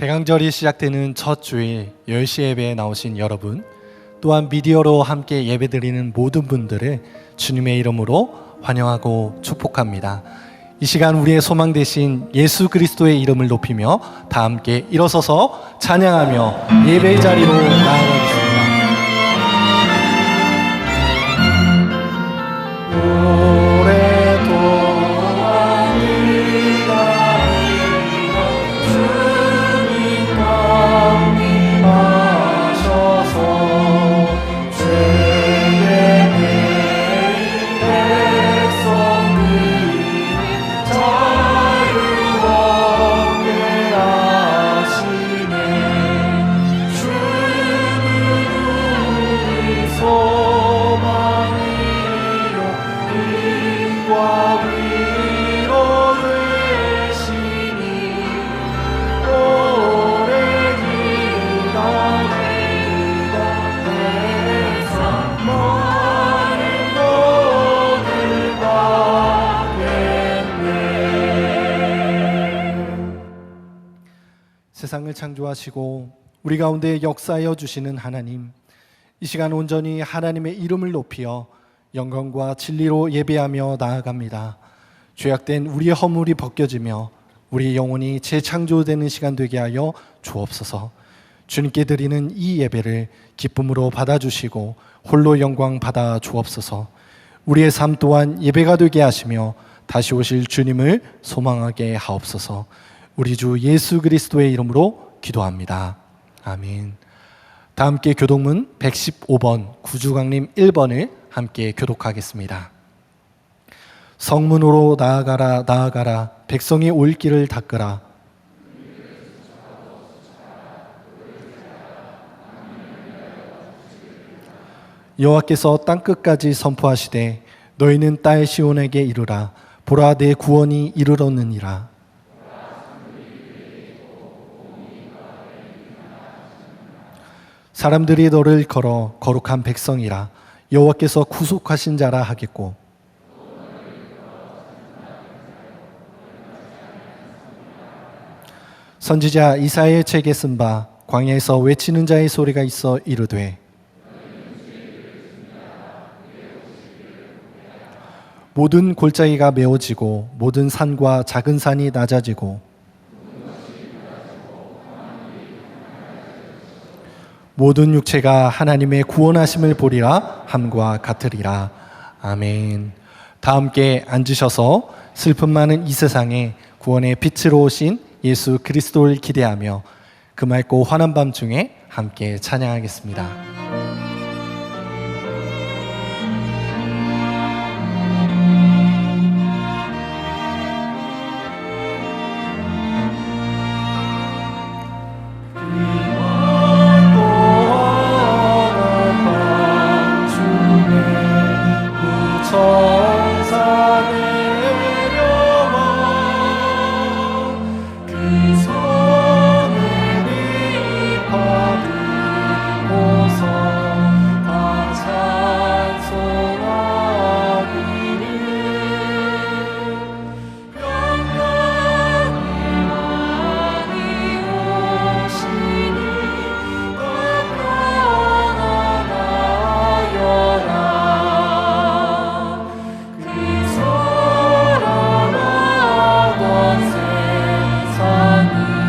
대강절이 시작되는 첫 주일 10시 예배에 나오신 여러분, 또한 미디어로 함께 예배드리는 모든 분들을 주님의 이름으로 환영하고 축복합니다. 이 시간 우리의 소망 되신 예수 그리스도의 이름을 높이며 다 함께 일어서서 찬양하며 예배의 자리로 나아가겠습니다. 세상을 창조하시고 우리 가운데 역사하여 주시는 하나님, 이 시간 온전히 하나님의 이름을 높이어 영광과 진리로 예배하며 나아갑니다. 죄악된 우리의 허물이 벗겨지며 우리의 영혼이 재창조되는 시간 되게 하여 주옵소서. 주님께 드리는 이 예배를 기쁨으로 받아주시고 홀로 영광 받아 주옵소서. 우리의 삶 또한 예배가 되게 하시며 다시 오실 주님을 소망하게 하옵소서. 우리 주 예수 그리스도의 이름으로 기도합니다. 아멘. 다 함께 교독문 115번 구주강림 1번을 함께 교독하겠습니다. 성문으로 나아가라 나아가라, 백성이 올 길을 닦으라. 여호와께서 땅끝까지 선포하시되 너희는 딸 시온에게 이르라. 보라, 내 구원이 이르렀느니라. 사람들이 너를 걸어 거룩한 백성이라, 여호와께서 구속하신 자라 하겠고, 선지자 이사야의 책에 쓴 바 광야에서 외치는 자의 소리가 있어 이르되, 모든 골짜기가 메워지고 모든 산과 작은 산이 낮아지고 모든 육체가 하나님의 구원하심을 보리라 함과 같으리라. 아멘. 다 함께 앉으셔서 슬픔 많은 이 세상에 구원의 빛으로 오신 예수 그리스도를 기대하며 그 맑고 환한 밤중에 함께 찬양하겠습니다. 사랑하던 세상이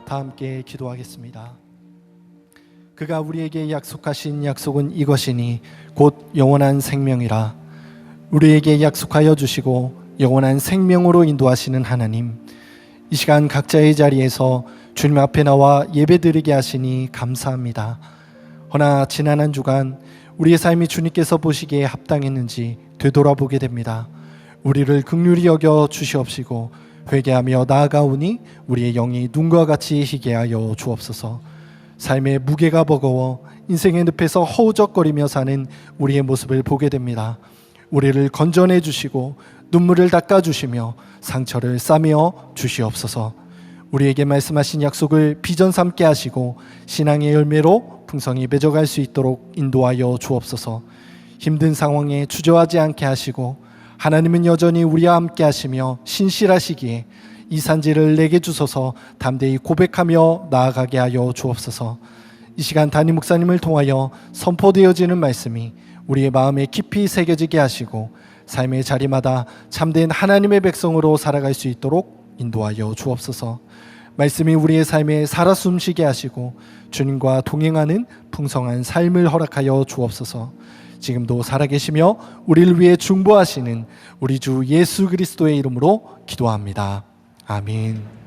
다 함께 기도하겠습니다. 그가 우리에게 약속하신 약속은 이것이니 곧 영원한 생명이라. 우리에게 약속하여 주시고 영원한 생명으로 인도하시는 하나님, 이 시간 각자의 자리에서 주님 앞에 나와 예배드리게 하시니 감사합니다. 허나 지난 한 주간 우리의 삶이 주님께서 보시기에 합당했는지 되돌아보게 됩니다. 우리를 긍휼히 여겨 주시옵시고 회개하며 나아가오니 우리의 영이 눈과 같이 희게 하여 주옵소서. 삶의 무게가 버거워 인생의 늪에서 허우적거리며 사는 우리의 모습을 보게 됩니다. 우리를 건져내 주시고 눈물을 닦아 주시며 상처를 싸매어 주시옵소서. 우리에게 말씀하신 약속을 비전 삼게 하시고 신앙의 열매로 풍성히 맺어갈 수 있도록 인도하여 주옵소서. 힘든 상황에 주저하지 않게 하시고 하나님은 여전히 우리와 함께 하시며 신실하시기에 이 산지를 내게 주소서. 담대히 고백하며 나아가게 하여 주옵소서. 이 시간 담임 목사님을 통하여 선포되어지는 말씀이 우리의 마음에 깊이 새겨지게 하시고 삶의 자리마다 참된 하나님의 백성으로 살아갈 수 있도록 인도하여 주옵소서. 말씀이 우리의 삶에 살아 숨쉬게 하시고 주님과 동행하는 풍성한 삶을 허락하여 주옵소서. 지금도 살아계시며 우리를 위해 중보하시는 우리 주 예수 그리스도의 이름으로 기도합니다. 아멘.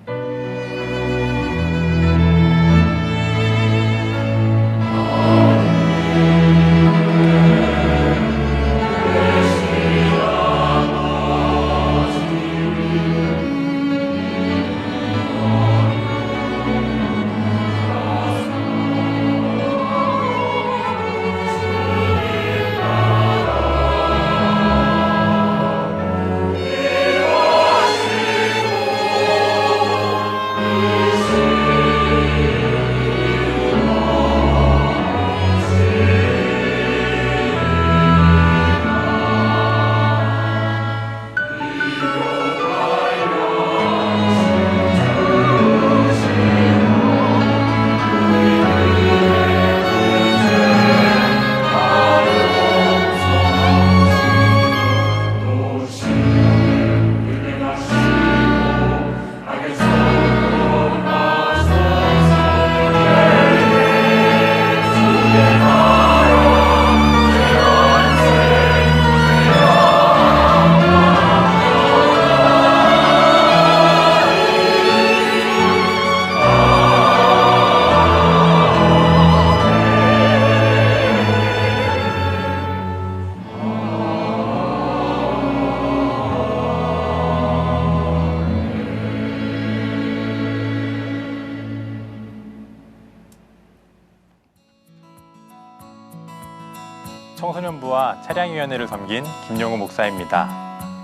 청소년부와 차량위원회를 섬긴 김용우 목사입니다.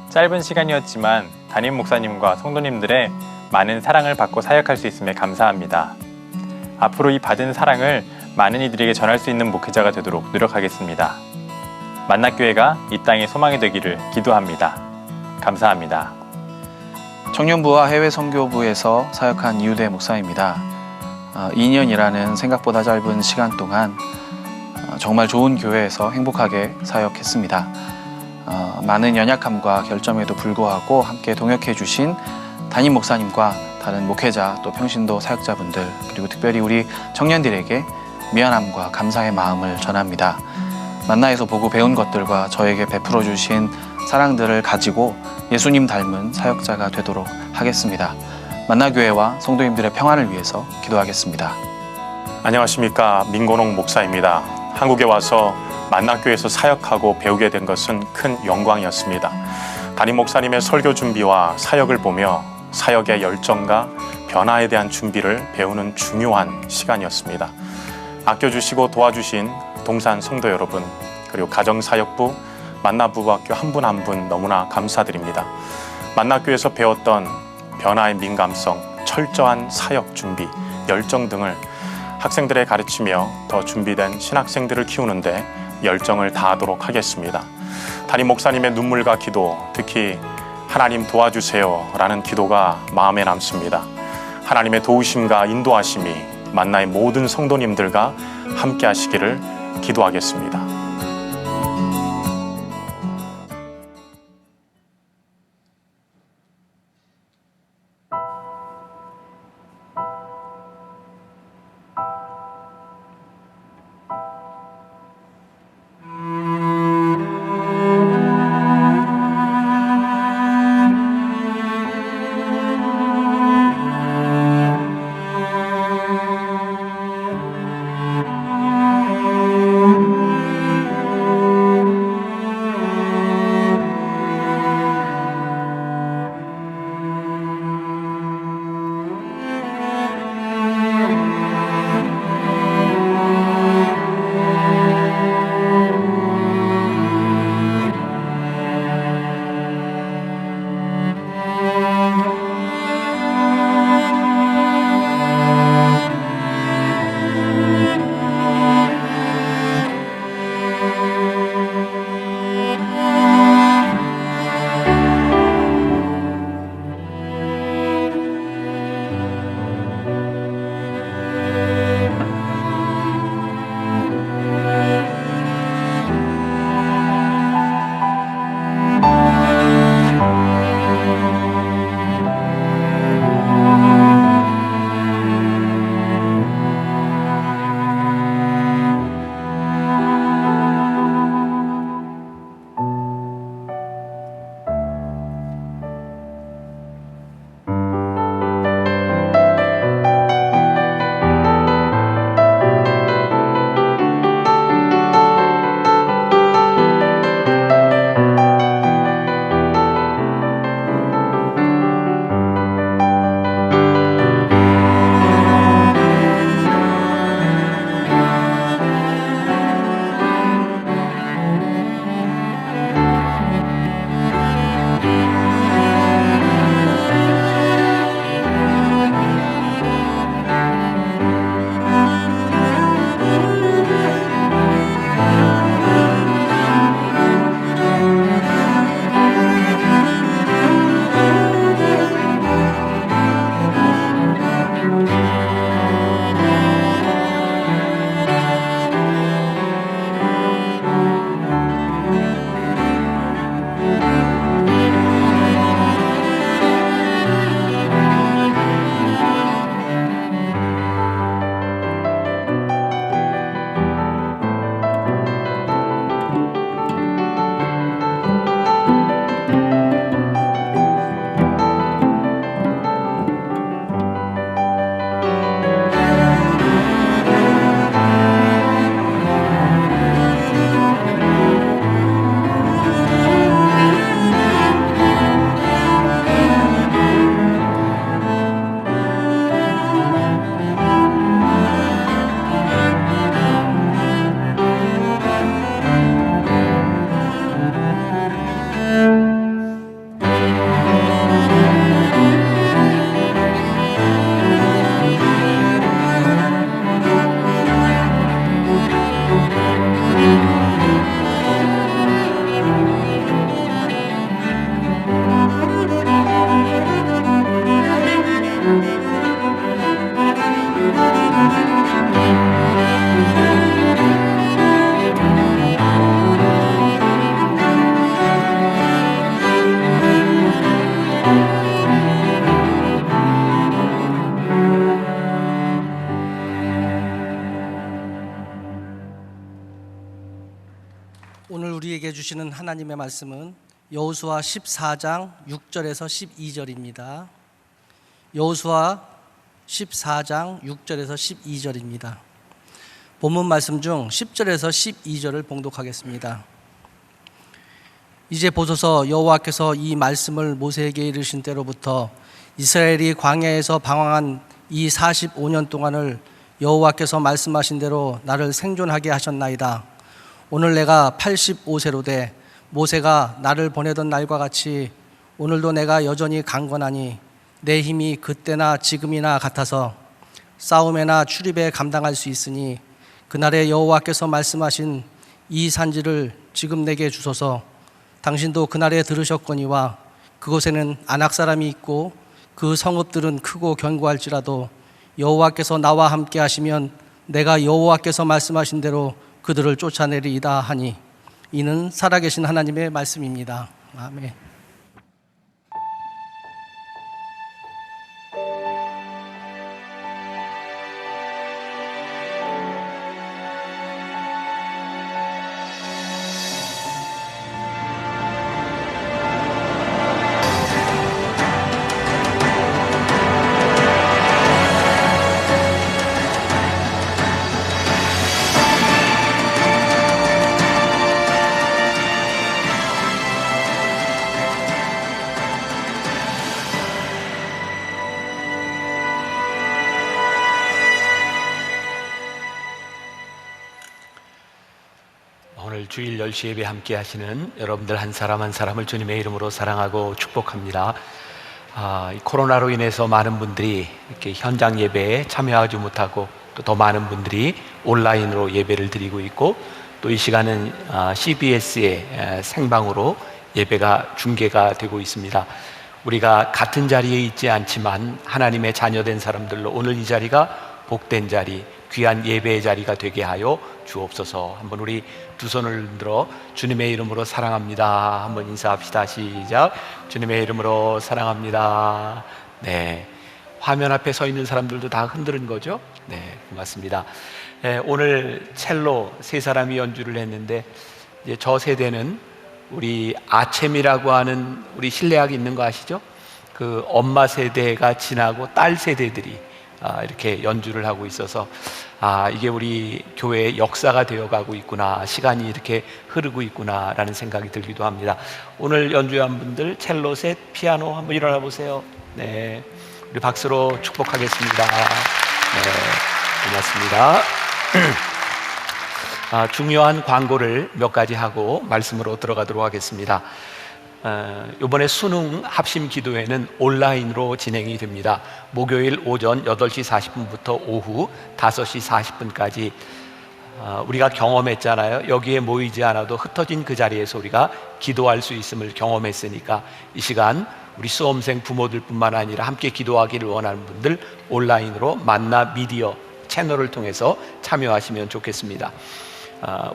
짧은 시간이었지만 담임 목사님과 성도님들의 많은 사랑을 받고 사역할 수 있음에 감사합니다. 앞으로 이 받은 사랑을 많은 이들에게 전할 수 있는 목회자가 되도록 노력하겠습니다. 만나교회가 이 땅의 소망이 되기를 기도합니다. 감사합니다. 청년부와 해외 선교부에서 사역한 이우대 목사입니다. 2년이라는 생각보다 짧은 시간 동안 정말 좋은 교회에서 행복하게 사역했습니다. 많은 연약함과 결점에도 불구하고 함께 동역해 주신 담임 목사님과 다른 목회자 또 평신도 사역자분들 그리고 특별히 우리 청년들에게 미안함과 감사의 마음을 전합니다. 만나에서 보고 배운 것들과 저에게 베풀어 주신 사랑들을 가지고 예수님 닮은 사역자가 되도록 하겠습니다. 만나교회와 성도님들의 평안을 위해서 기도하겠습니다. 안녕하십니까, 민건홍 목사입니다. 한국에 와서 만나교회에서 사역하고 배우게 된 것은 큰 영광이었습니다. 담임 목사님의 설교 준비와 사역을 보며 사역의 열정과 변화에 대한 준비를 배우는 중요한 시간이었습니다. 아껴주시고 도와주신 동산 성도 여러분, 그리고 가정사역부, 만나부부학교 한 분 한 분 너무나 감사드립니다. 만나교회에서 배웠던 변화의 민감성, 철저한 사역 준비, 열정 등을 학생들에 가르치며 더 준비된 신학생들을 키우는데 열정을 다하도록 하겠습니다. 담임 목사님의 눈물과 기도, 특히 하나님 도와주세요 라는 기도가 마음에 남습니다. 하나님의 도우심과 인도하심이 만나의 모든 성도님들과 함께 하시기를 기도하겠습니다. 주시는 하나님의 말씀은 여호수아 14장 6절에서 12절입니다. 여호수아 14장 6절에서 12절입니다. 본문 말씀 중 10절에서 12절을 봉독하겠습니다. 이제 보소서, 여호와께서 이 말씀을 모세에게 이르신 때로부터 이스라엘이 광야에서 방황한 이 45년 동안을 여호와께서 말씀하신 대로 나를 생존하게 하셨나이다. 오늘 내가 85세로 돼 모세가 나를 보내던 날과 같이 오늘도 내가 여전히 강건하니 내 힘이 그때나 지금이나 같아서 싸움에나 출입에 감당할 수 있으니 그날에 여호와께서 말씀하신 이 산지를 지금 내게 주소서. 당신도 그날에 들으셨거니와 그곳에는 아낙 사람이 있고 그 성읍들은 크고 견고할지라도 여호와께서 나와 함께 하시면 내가 여호와께서 말씀하신 대로 그들을 쫓아내리이다 하니 이는 살아계신 하나님의 말씀입니다. 아멘. 오늘 주일 10시 예배 함께 하시는 여러분들 한 사람 한 사람을 주님의 이름으로 사랑하고 축복합니다. 이 코로나로 인해서 많은 분들이 이렇게 현장 예배에 참여하지 못하고 또 더 많은 분들이 온라인으로 예배를 드리고 있고 또 이 시간은 CBS의 생방으로 예배가 중계가 되고 있습니다. 우리가 같은 자리에 있지 않지만 하나님의 자녀된 사람들로 오늘 이 자리가 복된 자리, 귀한 예배의 자리가 되게 하여 주옵소서. 한번 우리 두 손을 들어 주님의 이름으로 사랑합니다 한번 인사합시다. 시작. 주님의 이름으로 사랑합니다. 네, 화면 앞에 서 있는 사람들도 다 흔드는 거죠? 네, 고맙습니다. 오늘 첼로 세 사람이 연주를 했는데 이제 저 세대는 우리 아챔이라고 하는 우리 실내악 있는 거 아시죠? 그 엄마 세대가 지나고 딸 세대들이 이렇게 연주를 하고 있어서 이게 우리 교회의 역사가 되어가고 있구나, 시간이 이렇게 흐르고 있구나 라는 생각이 들기도 합니다. 오늘 연주한 분들 첼로 셋, 피아노 한번 일어나 보세요. 네, 우리 박수로 축복하겠습니다. 네, 고맙습니다. 중요한 광고를 몇 가지 하고 말씀으로 들어가도록 하겠습니다. 이번에 수능 합심 기도회는 온라인으로 진행이 됩니다. 목요일 오전 8시 40분부터 오후 5시 40분까지 우리가 경험했잖아요. 여기에 모이지 않아도 흩어진 그 자리에서 우리가 기도할 수 있음을 경험했으니까 이 시간 우리 수험생 부모들 뿐만 아니라 함께 기도하기를 원하는 분들 온라인으로 만나 미디어 채널을 통해서 참여하시면 좋겠습니다.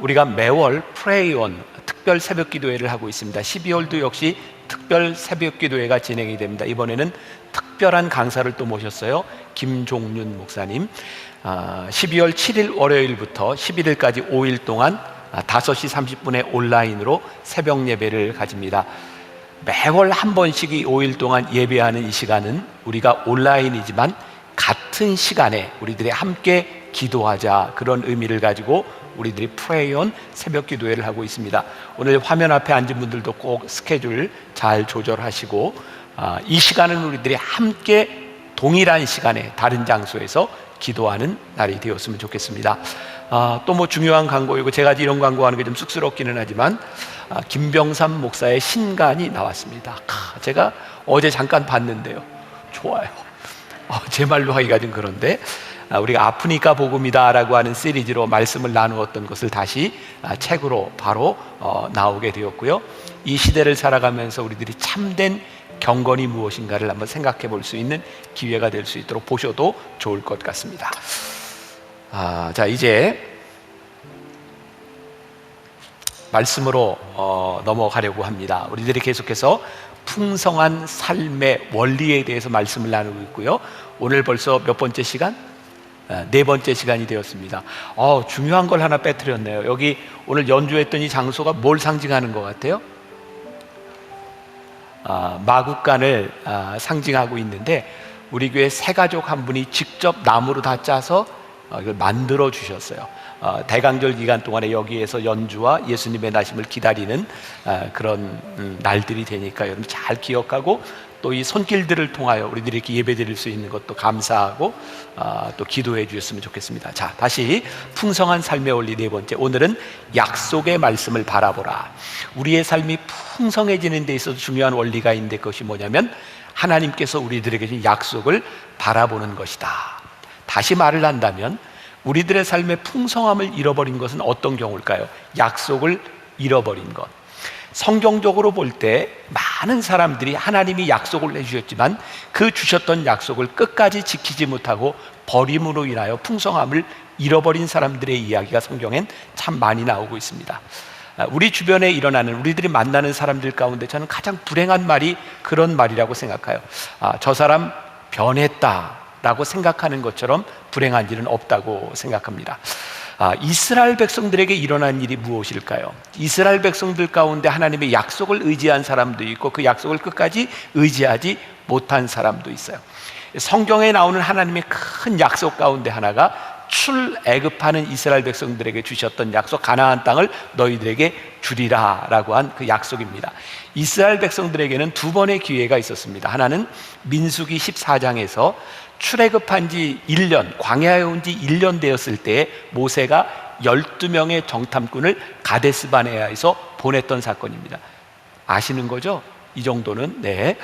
우리가 매월 프레이온 특별 새벽 기도회를 하고 있습니다. 12월도 역시 특별 새벽 기도회가 진행이 됩니다. 이번에는 특별한 강사를 또 모셨어요. 김종윤 목사님. 12월 7일 월요일부터 11일까지 5일 동안 5시 30분에 온라인으로 새벽 예배를 가집니다. 매월 한 번씩 이 5일 동안 예배하는 이 시간은 우리가 온라인이지만 같은 시간에 우리들이 함께 기도하자, 그런 의미를 가지고 우리들이 프레이온 새벽 기도회를 하고 있습니다. 오늘 화면 앞에 앉은 분들도 꼭 스케줄 잘 조절하시고 이 시간은 우리들이 함께 동일한 시간에 다른 장소에서 기도하는 날이 되었으면 좋겠습니다. 또 뭐 중요한 광고이고 제가 이런 광고하는 게 좀 쑥스럽기는 하지만 김병삼 목사의 신간이 나왔습니다. 제가 어제 잠깐 봤는데요, 좋아요. 제 말로 하기가 좀 그런데 우리가 아프니까 복음이다 라고 하는 시리즈로 말씀을 나누었던 것을 다시 책으로 바로 나오게 되었고요. 이 시대를 살아가면서 우리들이 참된 경건이 무엇인가를 한번 생각해 볼 수 있는 기회가 될 수 있도록 보셔도 좋을 것 같습니다. 자, 이제 말씀으로 넘어가려고 합니다. 우리들이 계속해서 풍성한 삶의 원리에 대해서 말씀을 나누고 있고요. 오늘 벌써 몇 번째 시간? 네 번째 시간이 되었습니다. 중요한 걸 하나 빼뜨렸네요. 여기 오늘 연주했던 이 장소가 뭘 상징하는 것 같아요? 마국간을 상징하고 있는데, 우리 교회 새 가족 한 분이 직접 나무로 다 짜서 이걸 만들어 주셨어요. 대강절 기간 동안에 여기에서 연주와 예수님의 나심을 기다리는 그런 날들이 되니까 여러분 잘 기억하고, 또 이 손길들을 통하여 우리들이 이렇게 예배드릴 수 있는 것도 감사하고 또 기도해 주셨으면 좋겠습니다. 자, 다시 풍성한 삶의 원리 네 번째, 오늘은 약속의 말씀을 바라보라. 우리의 삶이 풍성해지는 데 있어서 중요한 원리가 있는데, 그것이 뭐냐면 하나님께서 우리들에게 주신 약속을 바라보는 것이다. 다시 말을 한다면 우리들의 삶의 풍성함을 잃어버린 것은 어떤 경우일까요? 약속을 잃어버린 것. 성경적으로 볼 때 많은 사람들이 하나님이 약속을 해주셨지만 그 주셨던 약속을 끝까지 지키지 못하고 버림으로 인하여 풍성함을 잃어버린 사람들의 이야기가 성경엔 참 많이 나오고 있습니다. 우리 주변에 일어나는, 우리들이 만나는 사람들 가운데 저는 가장 불행한 말이 그런 말이라고 생각해요. 저 사람 변했다 라고 생각하는 것처럼 불행한 일은 없다고 생각합니다. 이스라엘 백성들에게 일어난 일이 무엇일까요? 이스라엘 백성들 가운데 하나님의 약속을 의지한 사람도 있고 그 약속을 끝까지 의지하지 못한 사람도 있어요. 성경에 나오는 하나님의 큰 약속 가운데 하나가 출애굽하는 이스라엘 백성들에게 주셨던 약속, 가나안 땅을 너희들에게 주리라 라고 한 그 약속입니다. 이스라엘 백성들에게는 두 번의 기회가 있었습니다. 하나는 민수기 14장에서 출애굽한 지 1년, 광야에 온 지 1년 되었을 때에 모세가 12명의 정탐꾼을 가데스바네아에서 보냈던 사건입니다. 아시는 거죠? 이 정도는. 네.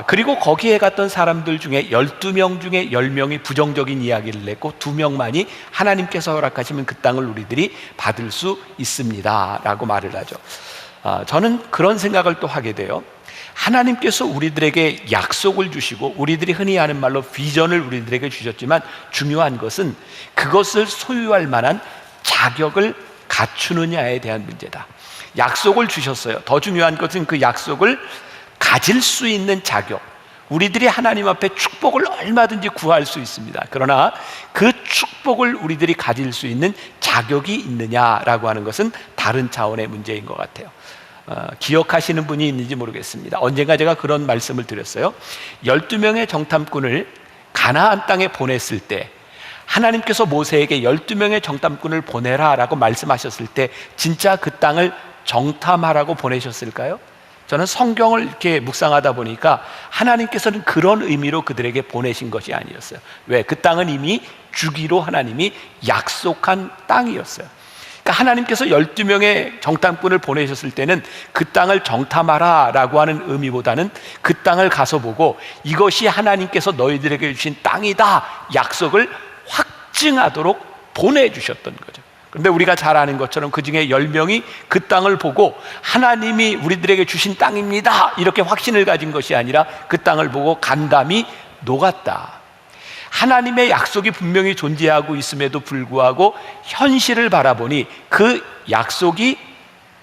그리고 거기에 갔던 사람들 중에 12명 중에 10명이 부정적인 이야기를 냈고 2명만이 하나님께서 허락하시면 그 땅을 우리들이 받을 수 있습니다 라고 말을 하죠. 저는 그런 생각을 또 하게 돼요. 하나님께서 우리들에게 약속을 주시고 우리들이 흔히 하는 말로 비전을 우리들에게 주셨지만 중요한 것은 그것을 소유할 만한 자격을 갖추느냐에 대한 문제다. 약속을 주셨어요. 더 중요한 것은 그 약속을 가질 수 있는 자격. 우리들이 하나님 앞에 축복을 얼마든지 구할 수 있습니다. 그러나 그 축복을 우리들이 가질 수 있는 자격이 있느냐라고 하는 것은 다른 차원의 문제인 것 같아요. 기억하시는 분이 있는지 모르겠습니다. 언젠가 제가 그런 말씀을 드렸어요. 12명의 정탐꾼을 가나안 땅에 보냈을 때 하나님께서 모세에게 12명의 정탐꾼을 보내라 라고 말씀하셨을 때 진짜 그 땅을 정탐하라고 보내셨을까요? 저는 성경을 이렇게 묵상하다 보니까 하나님께서는 그런 의미로 그들에게 보내신 것이 아니었어요. 왜? 그 땅은 이미 주기로 하나님이 약속한 땅이었어요. 그러니까 하나님께서 12명의 정탐꾼을 보내셨을 때는 그 땅을 정탐하라 라고 하는 의미보다는 그 땅을 가서 보고 이것이 하나님께서 너희들에게 주신 땅이다 약속을 확증하도록 보내주셨던 거죠. 그런데 우리가 잘 아는 것처럼 그 중에 10명이 그 땅을 보고 하나님이 우리들에게 주신 땅입니다 이렇게 확신을 가진 것이 아니라 그 땅을 보고 간담이 녹았다. 하나님의 약속이 분명히 존재하고 있음에도 불구하고 현실을 바라보니 그 약속이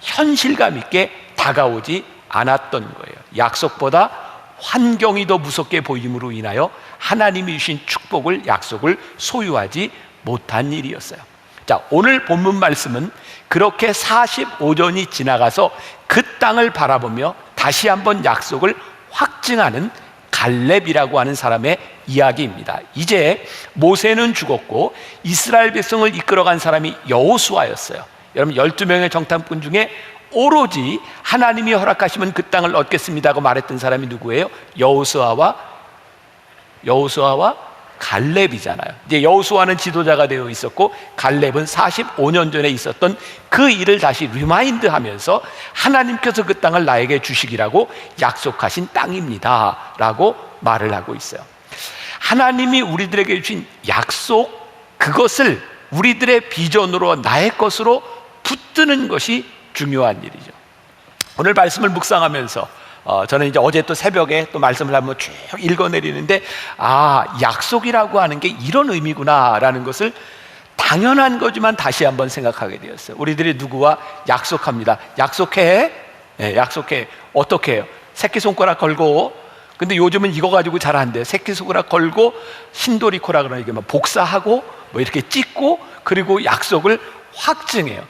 현실감 있게 다가오지 않았던 거예요. 약속보다 환경이 더 무섭게 보임으로 인하여 하나님이 주신 축복을, 약속을 소유하지 못한 일이었어요. 자, 오늘 본문 말씀은 그렇게 45년이 지나가서 그 땅을 바라보며 다시 한번 약속을 확증하는 갈렙이라고 하는 사람의 이야기입니다. 이제 모세는 죽었고 이스라엘 백성을 이끌어간 사람이 여호수아였어요. 여러분 12명의 정탐꾼 중에 오로지 하나님이 허락하시면 그 땅을 얻겠습니다 하고 말했던 사람이 누구예요? 여호수아와 갈렙이잖아요. 이제 여호수아는 지도자가 되어 있었고 갈렙은 45년 전에 있었던 그 일을 다시 리마인드하면서 하나님께서 그 땅을 나에게 주시기라고 약속하신 땅입니다 라고 말을 하고 있어요. 하나님이 우리들에게 주신 약속, 그것을 우리들의 비전으로 나의 것으로 붙드는 것이 중요한 일이죠. 오늘 말씀을 묵상하면서 저는 이제 어제 또 새벽에 또 말씀을 한번 쭉 읽어내리는데 약속이라고 하는 게 이런 의미구나라는 것을 당연한 거지만 다시 한번 생각하게 되었어요. 우리들이 누구와 약속합니다. 약속해? 네, 약속해. 어떻게 해요? 새끼손가락 걸고 근데 요즘은 이거 가지고 잘 안 돼요. 새끼손가락 걸고 신도리코라 그러나 이게 막 복사하고 뭐 이렇게 찍고 그리고 약속을 확증해요.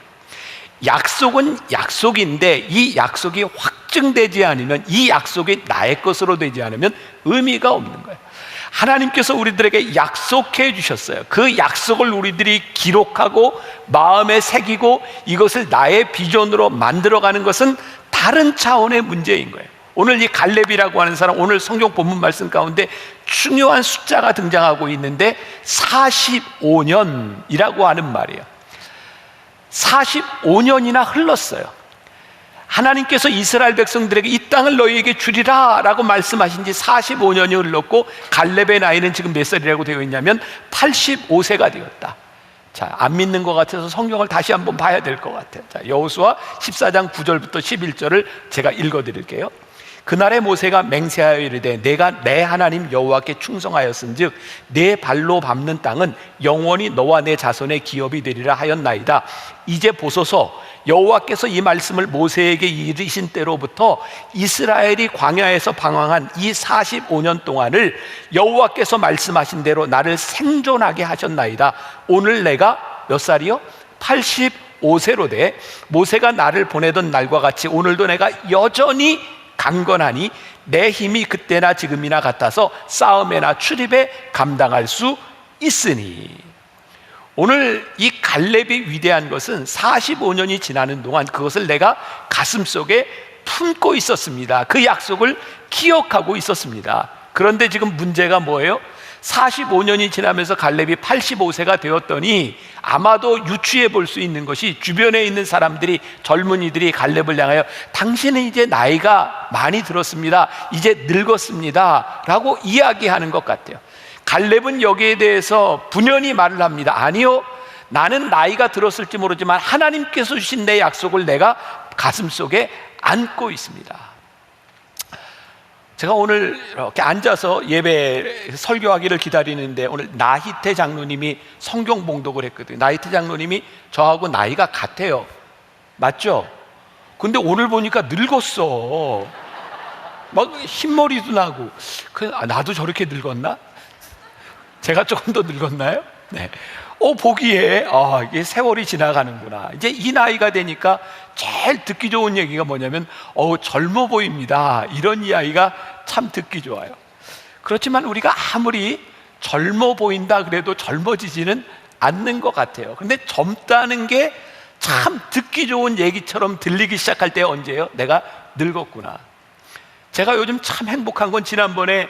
약속은 약속인데 이 약속이 확증되지 않으면, 이 약속이 나의 것으로 되지 않으면 의미가 없는 거예요. 하나님께서 우리들에게 약속해 주셨어요. 그 약속을 우리들이 기록하고 마음에 새기고 이것을 나의 비전으로 만들어가는 것은 다른 차원의 문제인 거예요. 오늘 이 갈렙이라고 하는 사람, 오늘 성경 본문 말씀 가운데 중요한 숫자가 등장하고 있는데 45년이라고 하는 말이에요. 45년이나 흘렀어요. 하나님께서 이스라엘 백성들에게 이 땅을 너희에게 주리라 라고 말씀하신 지 45년이 흘렀고, 갈렙의 나이는 지금 몇 살이라고 되어 있냐면 85세가 되었다. 자, 안 믿는 것 같아서 성경을 다시 한번 봐야 될 것 같아요. 자, 여호수아 14장 9절부터 11절을 제가 읽어드릴게요. 그날에 모세가 맹세하여 이르되 내가 내 하나님 여호와께 충성하였은즉 내 발로 밟는 땅은 영원히 너와 내 자손의 기업이 되리라 하였나이다. 이제 보소서, 여호와께서 이 말씀을 모세에게 이르신 때로부터 이스라엘이 광야에서 방황한 이 45년 동안을 여호와께서 말씀하신 대로 나를 생존하게 하셨나이다. 오늘 내가 몇 살이요? 85세로 돼 모세가 나를 보내던 날과 같이 오늘도 내가 여전히 강건하니 내 힘이 그때나 지금이나 같아서 싸움에나 출입에 감당할 수 있으니. 오늘 이 갈렙이 위대한 것은 45년이 지나는 동안 그것을 내가 가슴속에 품고 있었습니다. 그 약속을 기억하고 있었습니다. 그런데 지금 문제가 뭐예요? 45년이 지나면서 갈렙이 85세가 되었더니 아마도 유추해 볼 수 있는 것이 주변에 있는 사람들이, 젊은이들이 갈렙을 향하여 당신은 이제 나이가 많이 들었습니다, 이제 늙었습니다 라고 이야기하는 것 같아요. 갈렙은 여기에 대해서 분연히 말을 합니다. 아니요, 나는 나이가 들었을지 모르지만 하나님께서 주신 내 약속을 내가 가슴속에 안고 있습니다. 제가 오늘 이렇게 앉아서 예배 설교하기를 기다리는데 오늘 나희태 장로님이 성경 봉독을 했거든요. 나희태 장로님이 저하고 나이가 같아요. 맞죠? 근데 오늘 보니까 늙었어. 막 흰머리도 나고. 나도 저렇게 늙었나? 제가 조금 더 늙었나요? 네. 보기에 이게 세월이 지나가는구나. 이제 이 나이가 되니까 제일 듣기 좋은 얘기가 뭐냐면 젊어 보입니다, 이런 이야기가 참 듣기 좋아요. 그렇지만 우리가 아무리 젊어 보인다 그래도 젊어지지는 않는 것 같아요. 근데 젊다는 게 참 듣기 좋은 얘기처럼 들리기 시작할 때 언제예요? 내가 늙었구나. 제가 요즘 참 행복한 건 지난번에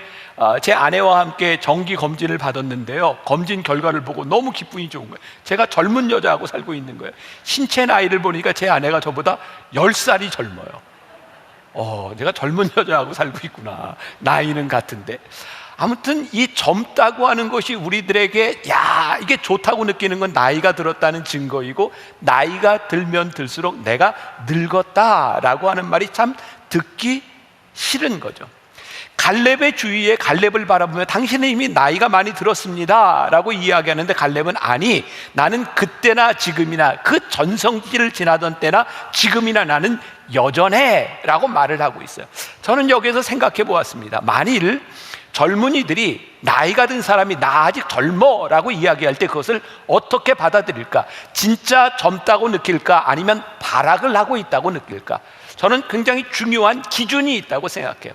제 아내와 함께 정기 검진을 받았는데요, 검진 결과를 보고 너무 기분이 좋은 거예요. 제가 젊은 여자하고 살고 있는 거예요. 신체 나이를 보니까 제 아내가 저보다 10살이 젊어요. 내가 젊은 여자하고 살고 있구나. 나이는 같은데. 아무튼 이 젊다고 하는 것이 우리들에게 이게 좋다고 느끼는 건 나이가 들었다는 증거이고, 나이가 들면 들수록 내가 늙었다라고 하는 말이 참 듣기 싫은 거죠. 갈렙의 주위에 갈렙을 바라보며 당신은 이미 나이가 많이 들었습니다 라고 이야기하는데, 갈렙은 아니, 나는 그때나 지금이나 그 전성기를 지나던 때나 지금이나 나는 여전해 라고 말을 하고 있어요. 저는 여기에서 생각해 보았습니다. 만일 젊은이들이 나이가 든 사람이 나 아직 젊어 라고 이야기할 때 그것을 어떻게 받아들일까? 진짜 젊다고 느낄까? 아니면 발악을 하고 있다고 느낄까? 저는 굉장히 중요한 기준이 있다고 생각해요.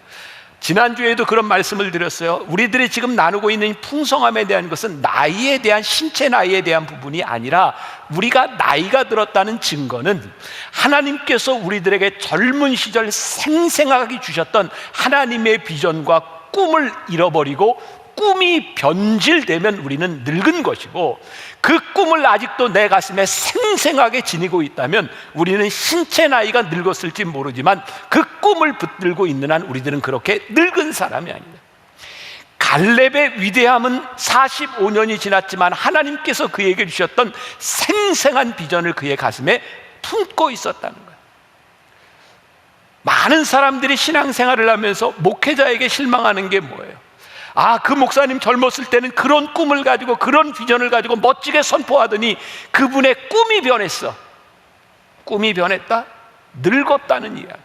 지난주에도 그런 말씀을 드렸어요. 우리들이 지금 나누고 있는 풍성함에 대한 것은 나이에 대한, 신체 나이에 대한 부분이 아니라, 우리가 나이가 들었다는 증거는 하나님께서 우리들에게 젊은 시절 생생하게 주셨던 하나님의 비전과 꿈을 잃어버리고 꿈이 변질되면 우리는 늙은 것이고, 그 꿈을 아직도 내 가슴에 생생하게 지니고 있다면 우리는 신체 나이가 늙었을지 모르지만 그 꿈을 붙들고 있는 한 우리들은 그렇게 늙은 사람이 아니다. 갈렙의 위대함은 45년이 지났지만 하나님께서 그에게 주셨던 생생한 비전을 그의 가슴에 품고 있었다는 거예요. 많은 사람들이 신앙생활을 하면서 목회자에게 실망하는 게 뭐예요? 그 목사님 젊었을 때는 그런 꿈을 가지고 그런 비전을 가지고 멋지게 선포하더니 그분의 꿈이 변했어. 꿈이 변했다? 늙었다는 이야기.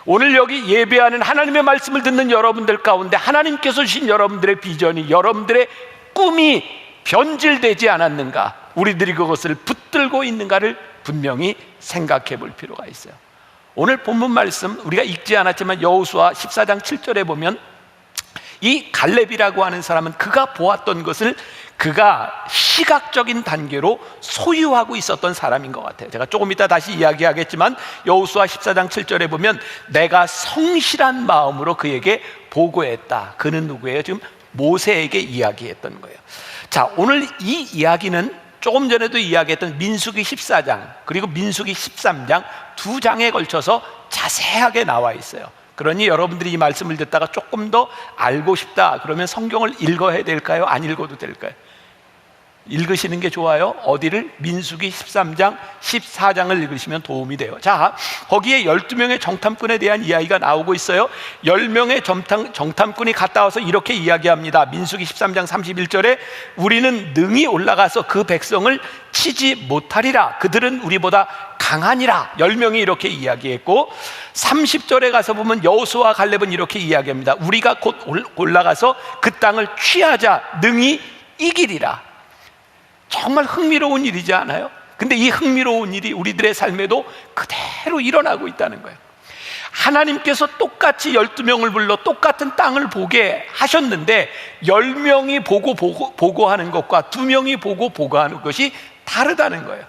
오늘 여기 예배하는 하나님의 말씀을 듣는 여러분들 가운데 하나님께서 주신 여러분들의 비전이, 여러분들의 꿈이 변질되지 않았는가, 우리들이 그것을 붙들고 있는가를 분명히 생각해 볼 필요가 있어요. 오늘 본문 말씀 우리가 읽지 않았지만 여호수아 14장 7절에 보면 이 갈렙이라고 하는 사람은 그가 보았던 것을 그가 시각적인 단계로 소유하고 있었던 사람인 것 같아요. 제가 조금 이따 다시 이야기하겠지만 여호수아 14장 7절에 보면 내가 성실한 마음으로 그에게 보고했다. 그는 누구예요? 지금 모세에게 이야기했던 거예요. 자, 오늘 이 이야기는 조금 전에도 이야기했던 민수기 14장 그리고 민수기 13장 두 장에 걸쳐서 자세하게 나와 있어요. 그러니 여러분들이 이 말씀을 듣다가 조금 더 알고 싶다 그러면 성경을 읽어야 될까요? 안 읽어도 될까요? 읽으시는 게 좋아요. 어디를? 민수기 13장 14장을 읽으시면 도움이 돼요. 자, 거기에 12명의 정탐꾼에 대한 이야기가 나오고 있어요. 10명의 정탐꾼이 갔다 와서 이렇게 이야기합니다. 민수기 13장 31절에 우리는 능히 올라가서 그 백성을 치지 못하리라. 그들은 우리보다 강하니라. 10명이 이렇게 이야기했고 30절에 가서 보면 여호수아와 갈렙은 이렇게 이야기합니다. 우리가 곧 올라가서 그 땅을 취하자. 능히 이기리라. 정말 흥미로운 일이지 않아요? 근데 이 흥미로운 일이 우리들의 삶에도 그대로 일어나고 있다는 거예요. 하나님께서 똑같이 12명을 불러 똑같은 땅을 보게 하셨는데 10명이 보고하는 것과 2명이 보고하는 것이 다르다는 거예요.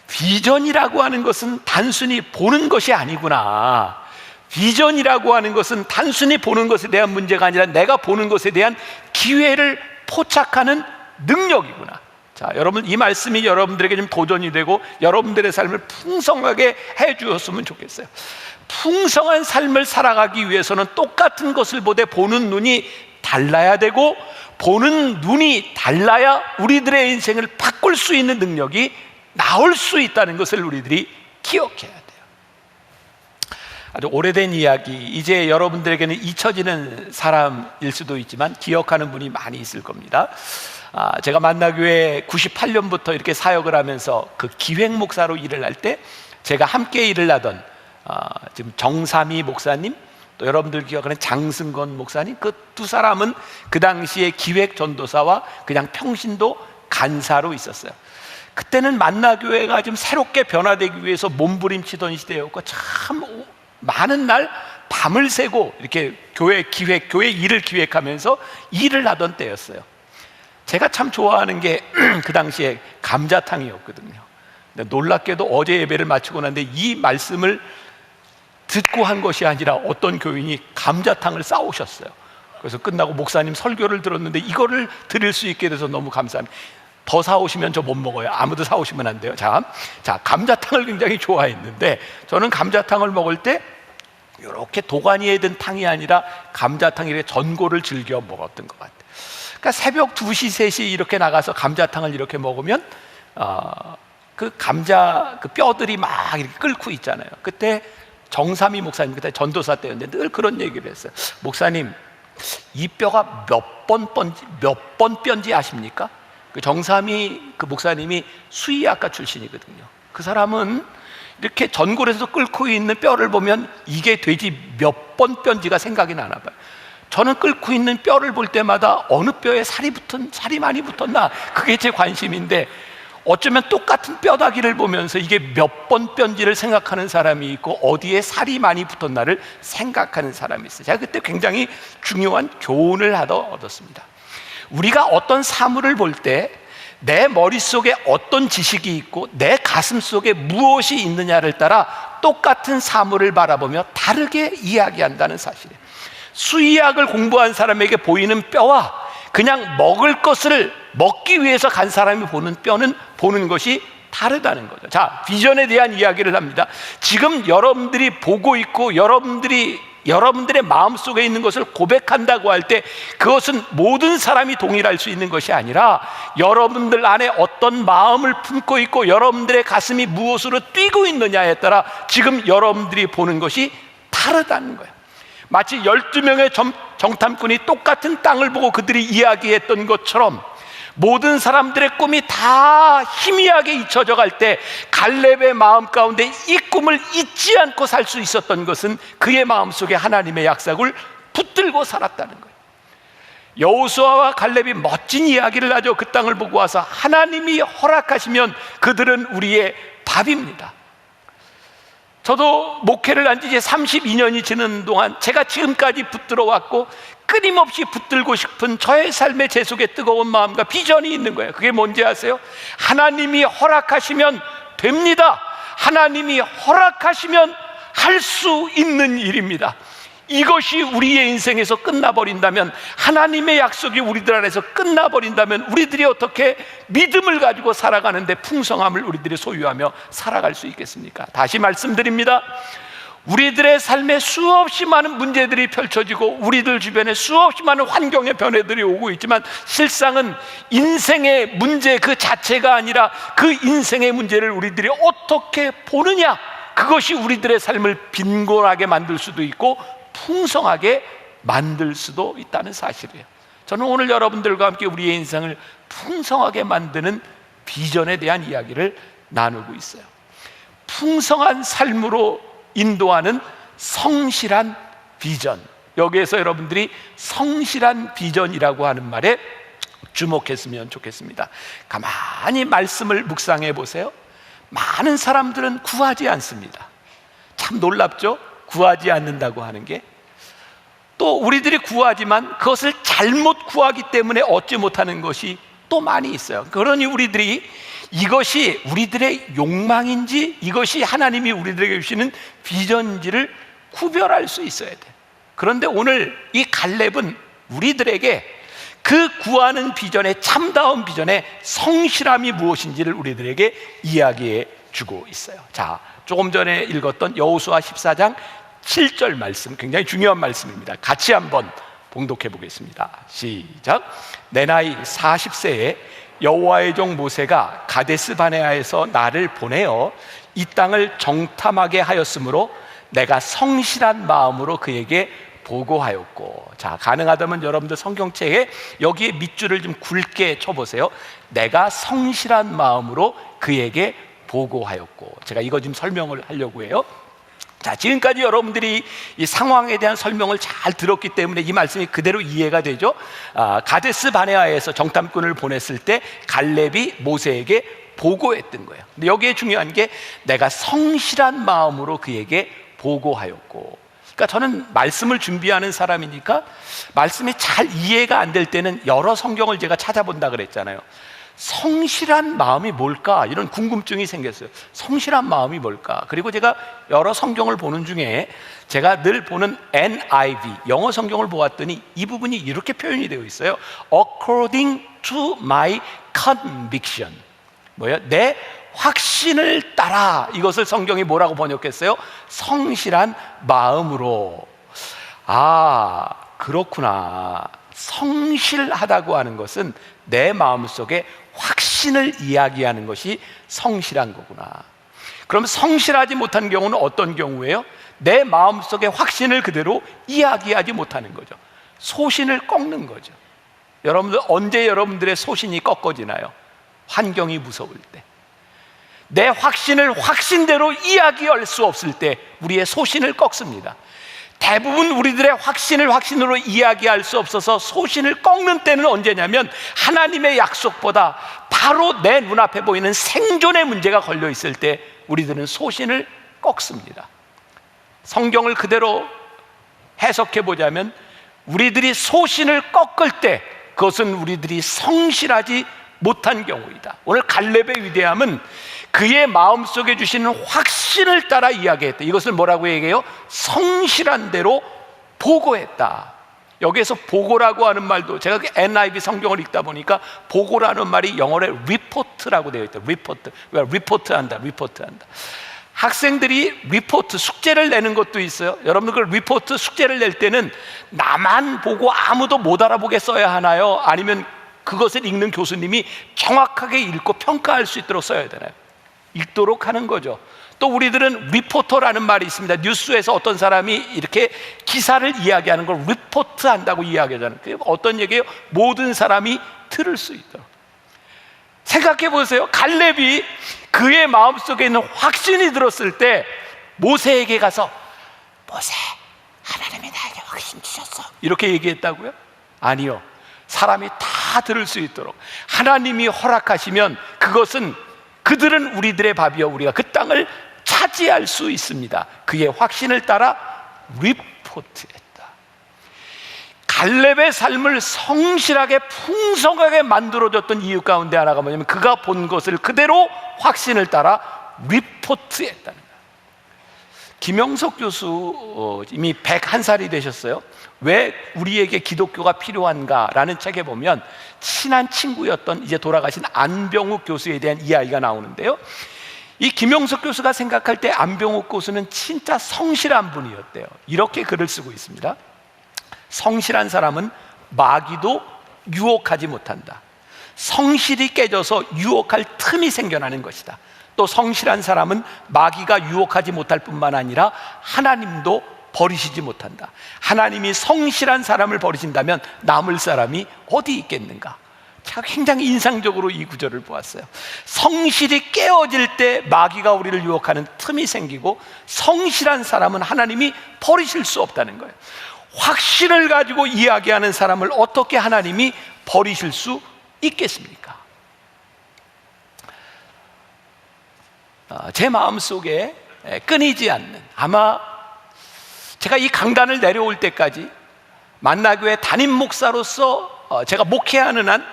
비전이라고 하는 것은 단순히 보는 것이 아니구나. 비전이라고 하는 것은 단순히 보는 것에 대한 문제가 아니라 내가 보는 것에 대한 기회를 포착하는 능력이구나. 자, 여러분, 이 말씀이 여러분들에게 좀 도전이 되고 여러분들의 삶을 풍성하게 해 주었으면 좋겠어요. 풍성한 삶을 살아가기 위해서는 똑같은 것을 보되 보는 눈이 달라야 되고 보는 눈이 달라야 우리들의 인생을 바꿀 수 있는 능력이 나올 수 있다는 것을 우리들이 기억해야 돼요. 아주 오래된 이야기, 이제 여러분들에게는 잊혀지는 사람일 수도 있지만 기억하는 분이 많이 있을 겁니다. 제가 만나교회 98년부터 이렇게 사역을 하면서 그 기획 목사로 일을 할 때 제가 함께 일을 하던 지금 정삼희 목사님, 또 여러분들 기억하는 장승건 목사님, 그 두 사람은 그 당시에 기획 전도사와 그냥 평신도 간사로 있었어요. 그때는 만나교회가 좀 새롭게 변화되기 위해서 몸부림치던 시대였고 참 많은 날 밤을 새고 이렇게 교회 일을 기획하면서 일을 하던 때였어요. 제가 참 좋아하는 게 그 당시에 감자탕이었거든요. 근데 놀랍게도 어제 예배를 마치고 났는데 이 말씀을 듣고 한 것이 아니라 어떤 교인이 감자탕을 싸오셨어요. 그래서 끝나고 목사님 설교를 들었는데 이거를 드릴 수 있게 돼서 너무 감사합니다. 더 사오시면 저 못 먹어요. 아무도 사오시면 안 돼요. 자, 감자탕을 굉장히 좋아했는데 저는 감자탕을 먹을 때 이렇게 도가니에 든 탕이 아니라 감자탕 이렇게 전골을 즐겨 먹었던 것 같아요. 그러니까 새벽 2시, 3시 이렇게 나가서 감자탕을 이렇게 먹으면 그 감자 그 뼈들이 막 이렇게 끓고 있잖아요. 그때 정삼희 목사님, 그때 전도사 때였는데 늘 그런 얘기를 했어요. 목사님, 이 뼈가 몇 번 뼈인지 아십니까? 그 정삼희 그 목사님이 수의학과 출신이거든요. 그 사람은 이렇게 전골에서 끓고 있는 뼈를 보면 이게 돼지 몇 번 뼈인지가 생각이 나나 봐요. 저는 끓고 있는 뼈를 볼 때마다 어느 뼈에 살이 많이 붙었나, 그게 제 관심인데 어쩌면 똑같은 뼈다귀를 보면서 이게 몇 번 뼈인지를 생각하는 사람이 있고 어디에 살이 많이 붙었나를 생각하는 사람이 있어요. 제가 그때 굉장히 중요한 교훈을 얻었습니다. 우리가 어떤 사물을 볼 때 내 머릿속에 어떤 지식이 있고 내 가슴 속에 무엇이 있느냐를 따라 똑같은 사물을 바라보며 다르게 이야기한다는 사실이에요. 수의학을 공부한 사람에게 보이는 뼈와 그냥 먹을 것을 먹기 위해서 간 사람이 보는 뼈는 보는 것이 다르다는 거죠. 자, 비전에 대한 이야기를 합니다. 지금 여러분들이 보고 있고 여러분들의 마음속에 있는 것을 고백한다고 할 때 그것은 모든 사람이 동일할 수 있는 것이 아니라 여러분들 안에 어떤 마음을 품고 있고 여러분들의 가슴이 무엇으로 뛰고 있느냐에 따라 지금 여러분들이 보는 것이 다르다는 거예요. 마치 12명의 정탐꾼이 똑같은 땅을 보고 그들이 이야기했던 것처럼 모든 사람들의 꿈이 다 희미하게 잊혀져 갈 때 갈렙의 마음 가운데 이 꿈을 잊지 않고 살 수 있었던 것은 그의 마음속에 하나님의 약속을 붙들고 살았다는 거예요. 여호수아와 갈렙이 멋진 이야기를 하죠. 그 땅을 보고 와서 하나님이 허락하시면 그들은 우리의 밥입니다. 저도 목회를 한 지 이제 32년이 지난 동안 제가 지금까지 붙들어 왔고 끊임없이 붙들고 싶은 저의 삶의 제 속에 뜨거운 마음과 비전이 있는 거예요. 그게 뭔지 아세요? 하나님이 허락하시면 됩니다. 하나님이 허락하시면 할 수 있는 일입니다. 이것이 우리의 인생에서 끝나버린다면, 하나님의 약속이 우리들 안에서 끝나버린다면 우리들이 어떻게 믿음을 가지고 살아가는데 풍성함을 우리들이 소유하며 살아갈 수 있겠습니까? 다시 말씀드립니다. 우리들의 삶에 수없이 많은 문제들이 펼쳐지고 우리들 주변에 수없이 많은 환경의 변화들이 오고 있지만, 실상은 인생의 문제 그 자체가 아니라 그 인생의 문제를 우리들이 어떻게 보느냐, 그것이 우리들의 삶을 빈곤하게 만들 수도 있고 풍성하게 만들 수도 있다는 사실이에요. 저는 오늘 여러분들과 함께 우리의 인생을 풍성하게 만드는 비전에 대한 이야기를 나누고 있어요. 풍성한 삶으로 인도하는 성실한 비전. 여기에서 여러분들이 성실한 비전이라고 하는 말에 주목했으면 좋겠습니다. 가만히 말씀을 묵상해 보세요. 많은 사람들은 구하지 않습니다. 참 놀랍죠? 구하지 않는다고 하는 게. 또 우리들이 구하지만 그것을 잘못 구하기 때문에 얻지 못하는 것이 또 많이 있어요. 그러니 우리들이 이것이 우리들의 욕망인지 이것이 하나님이 우리들에게 주시는 비전인지를 구별할 수 있어야 돼. 그런데 오늘 이 갈렙은 우리들에게 그 구하는 비전의 참다운 비전의 성실함이 무엇인지를 우리들에게 이야기해 주고 있어요. 자, 조금 전에 읽었던 여호수아 14장 7절 말씀, 굉장히 중요한 말씀입니다. 같이 한번 봉독해 보겠습니다. 시작. 내 나이 40세에 여호와의 종 모세가 가데스 바네아에서 나를 보내어 이 땅을 정탐하게 하였으므로 내가 성실한 마음으로 그에게 보고하였고. 자, 가능하다면 여러분들 성경책에 여기에 밑줄을 좀 굵게 쳐보세요. 내가 성실한 마음으로 그에게 보고하였고. 제가 이거 좀 설명을 하려고 해요. 자, 지금까지 여러분들이 이 상황에 대한 설명을 잘 들었기 때문에 이 말씀이 그대로 이해가 되죠. 가데스 바네아에서 정탐꾼을 보냈을 때 갈렙이 모세에게 보고했던 거예요. 근데 여기에 중요한 게 내가 성실한 마음으로 그에게 보고하였고. 그러니까 저는 말씀을 준비하는 사람이니까 말씀이 잘 이해가 안 될 때는 여러 성경을 제가 찾아본다 그랬잖아요. 성실한 마음이 뭘까? 이런 궁금증이 생겼어요. 성실한 마음이 뭘까? 그리고 제가 여러 성경을 보는 중에 제가 늘 보는 NIV 영어 성경을 보았더니 이 부분이 이렇게 표현이 되어 있어요. According to my conviction. 뭐예요? 내 확신을 따라. 이것을 성경이 뭐라고 번역했어요? 성실한 마음으로. 아, 그렇구나. 성실하다고 하는 것은 내 마음속에 확신을 이야기하는 것이 성실한 거구나. 그럼 성실하지 못한 경우는 어떤 경우예요? 내 마음속에 확신을 그대로 이야기하지 못하는 거죠. 소신을 꺾는 거죠. 여러분들 언제 여러분들의 소신이 꺾어지나요? 환경이 무서울 때. 내 확신을 확신대로 이야기할 수 없을 때 우리의 소신을 꺾습니다. 대부분 우리들의 확신을 확신으로 이야기할 수 없어서 소신을 꺾는 때는 언제냐면 하나님의 약속보다 바로 내 눈앞에 보이는 생존의 문제가 걸려 있을 때 우리들은 소신을 꺾습니다. 성경을 그대로 해석해 보자면 우리들이 소신을 꺾을 때 그것은 우리들이 성실하지 못한 경우이다. 오늘 갈렙의 위대함은 그의 마음속에 주시는 확신을 따라 이야기했다. 이것을 뭐라고 얘기해요? 성실한 대로 보고했다. 여기에서 보고라고 하는 말도 제가 NIV 성경을 읽다 보니까 보고라는 말이 영어로 리포트라고 되어 있다. 리포트. 리포트한다. 학생들이 리포트 숙제를 내는 것도 있어요. 여러분들 그 리포트 숙제를 낼 때는 나만 보고 아무도 못 알아보게 써야 하나요? 아니면 그것을 읽는 교수님이 정확하게 읽고 평가할 수 있도록 써야 되나요? 읽도록 하는 거죠. 또 우리들은 리포터라는 말이 있습니다. 뉴스에서 어떤 사람이 이렇게 기사를 이야기하는 걸 리포트한다고 이야기하잖아요. 그게 어떤 얘기예요? 모든 사람이 들을 수 있도록. 생각해 보세요. 갈렙이 그의 마음속에 있는 확신이 들었을 때 모세에게 가서 모세, 하나님이 나에게 확신 주셨어, 이렇게 얘기했다고요? 아니요. 사람이 다 들을 수 있도록 하나님이 허락하시면 그것은 그들은 우리들의 밥이요 우리가 그 땅을 차지할 수 있습니다. 그의 확신을 따라 리포트했다. 갈렙의 삶을 성실하게 풍성하게 만들어줬던 이유 가운데 하나가 뭐냐면 그가 본 것을 그대로 확신을 따라 리포트했다는 거예요. 김영석 교수 이미 101살이 되셨어요. 왜 우리에게 기독교가 필요한가라는 책에 보면 친한 친구였던 이제 돌아가신 안병욱 교수에 대한 이야기가 나오는데요. 이 김영석 교수가 생각할 때 안병욱 교수는 진짜 성실한 분이었대요. 이렇게 글을 쓰고 있습니다. 성실한 사람은 마귀도 유혹하지 못한다. 성실이 깨져서 유혹할 틈이 생겨나는 것이다. 또 성실한 사람은 마귀가 유혹하지 못할 뿐만 아니라 하나님도 버리시지 못한다. 하나님이 성실한 사람을 버리신다면 남을 사람이 어디 있겠는가? 제가 굉장히 인상적으로 이 구절을 보았어요. 성실이 깨어질 때 마귀가 우리를 유혹하는 틈이 생기고 성실한 사람은 하나님이 버리실 수 없다는 거예요. 확신을 가지고 이야기하는 사람을 어떻게 하나님이 버리실 수 있겠습니까? 제 마음속에 끊이지 않는, 아마 제가 이 강단을 내려올 때까지 만나교회 담임 목사로서 제가 목회하는 한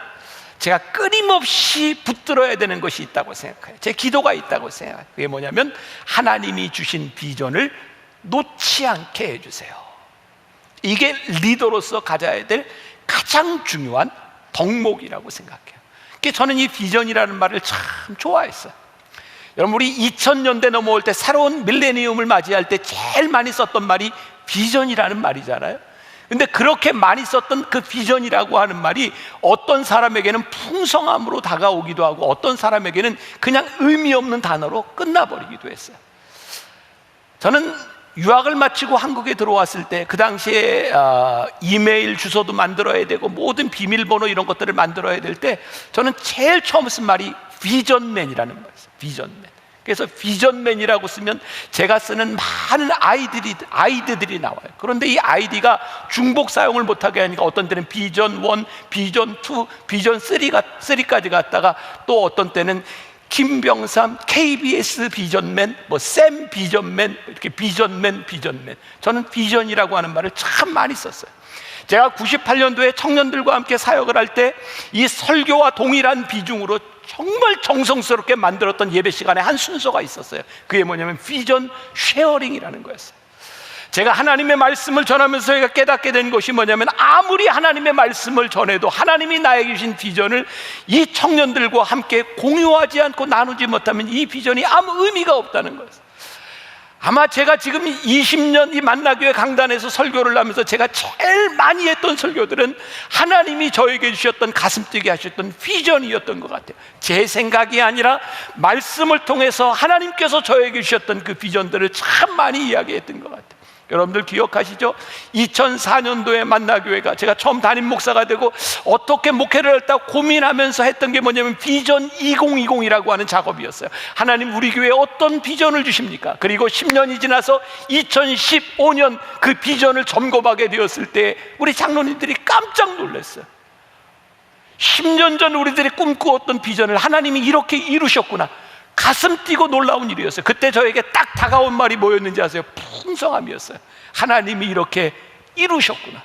제가 끊임없이 붙들어야 되는 것이 있다고 생각해요. 제 기도가 있다고 생각해요. 그게 뭐냐면 하나님이 주신 비전을 놓지 않게 해주세요. 이게 리더로서 가져야 될 가장 중요한 덕목이라고 생각해요. 그래서 저는 이 비전이라는 말을 참 좋아했어요. 여러분, 우리 2000년대 넘어올 때 새로운 밀레니엄을 맞이할 때 제일 많이 썼던 말이 비전이라는 말이잖아요. 근데 그렇게 많이 썼던 그 비전이라고 하는 말이 어떤 사람에게는 풍성함으로 다가오기도 하고 어떤 사람에게는 그냥 의미 없는 단어로 끝나버리기도 했어요. 저는 유학을 마치고 한국에 들어왔을 때 그 당시에 이메일 주소도 만들어야 되고 모든 비밀번호 이런 것들을 만들어야 될 때 저는 제일 처음 쓴 말이 비전맨이라는 말이었어요. 비전맨. 그래서 비전맨이라고 쓰면 제가 쓰는 많은 아이디들이 나와요. 그런데 이 아이디가 중복 사용을 못하게 하니까 어떤 때는 비전 1, 비전 2, 비전 3까지 갔다가 또 어떤 때는 김병삼, KBS 비전맨, 샘 비전맨, 이렇게 비전맨. 저는 비전이라고 하는 말을 참 많이 썼어요. 제가 98년도에 청년들과 함께 사역을 할 때 이 설교와 동일한 비중으로 정말 정성스럽게 만들었던 예배 시간에 한 순서가 있었어요. 그게 뭐냐면 비전 쉐어링이라는 거였어요. 제가 하나님의 말씀을 전하면서 제가 깨닫게 된 것이 뭐냐면 아무리 하나님의 말씀을 전해도 하나님이 나에게 주신 비전을 이 청년들과 함께 공유하지 않고 나누지 못하면 이 비전이 아무 의미가 없다는 거예요. 아마 제가 지금 20년 이 만나교회 강단에서 설교를 하면서 제가 제일 많이 했던 설교들은 하나님이 저에게 주셨던 가슴 뛰게 하셨던 비전이었던 것 같아요. 제 생각이 아니라 말씀을 통해서 하나님께서 저에게 주셨던 그 비전들을 참 많이 이야기했던 것 같아요. 여러분들 기억하시죠? 2004년도에 만나교회가 제가 처음 담임 목사가 되고 어떻게 목회를 할까 고민하면서 했던 게 뭐냐면 비전 2020이라고 하는 작업이었어요. 하나님 우리 교회에 어떤 비전을 주십니까? 그리고 10년이 지나서 2015년 그 비전을 점검하게 되었을 때 우리 장로님들이 깜짝 놀랐어요. 10년 전 우리들이 꿈꾸었던 비전을 하나님이 이렇게 이루셨구나. 가슴 뛰고 놀라운 일이었어요. 그때 저에게 딱 다가온 말이 뭐였는지 아세요? 풍성함이었어요. 하나님이 이렇게 이루셨구나.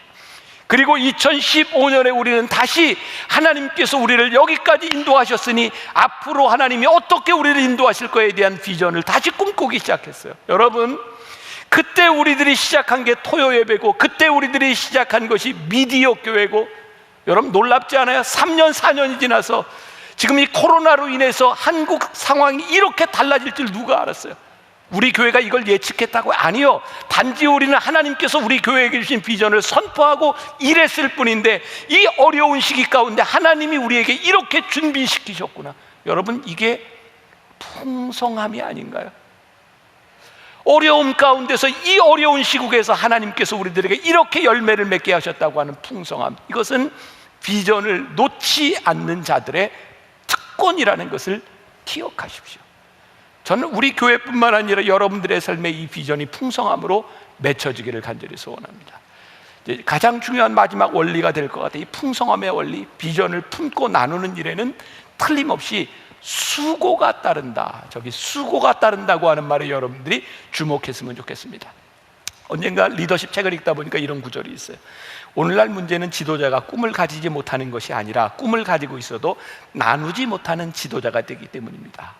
그리고 2015년에 우리는 다시 하나님께서 우리를 여기까지 인도하셨으니 앞으로 하나님이 어떻게 우리를 인도하실 거에 대한 비전을 다시 꿈꾸기 시작했어요. 여러분, 그때 우리들이 시작한 게 토요 예배고 그때 우리들이 시작한 것이 미디어 교회고, 여러분 놀랍지 않아요? 3년 4년이 지나서 지금 이 코로나로 인해서 한국 상황이 이렇게 달라질 줄 누가 알았어요? 우리 교회가 이걸 예측했다고? 아니요. 단지 우리는 하나님께서 우리 교회에게 주신 비전을 선포하고 일했을 뿐인데 이 어려운 시기 가운데 하나님이 우리에게 이렇게 준비시키셨구나. 여러분, 이게 풍성함이 아닌가요? 어려움 가운데서 이 어려운 시국에서 하나님께서 우리들에게 이렇게 열매를 맺게 하셨다고 하는 풍성함, 이것은 비전을 놓지 않는 자들의 특권이라는 것을 기억하십시오. 저는 우리 교회뿐만 아니라 여러분들의 삶에 이 비전이 풍성함으로 맺혀지기를 간절히 소원합니다. 이제 가장 중요한 마지막 원리가 될 것 같아요. 이 풍성함의 원리, 비전을 품고 나누는 일에는 틀림없이 수고가 따른다. 저기 수고가 따른다고 하는 말에 여러분들이 주목했으면 좋겠습니다. 언젠가 리더십 책을 읽다 보니까 이런 구절이 있어요. 오늘날 문제는 지도자가 꿈을 가지지 못하는 것이 아니라 꿈을 가지고 있어도 나누지 못하는 지도자가 되기 때문입니다.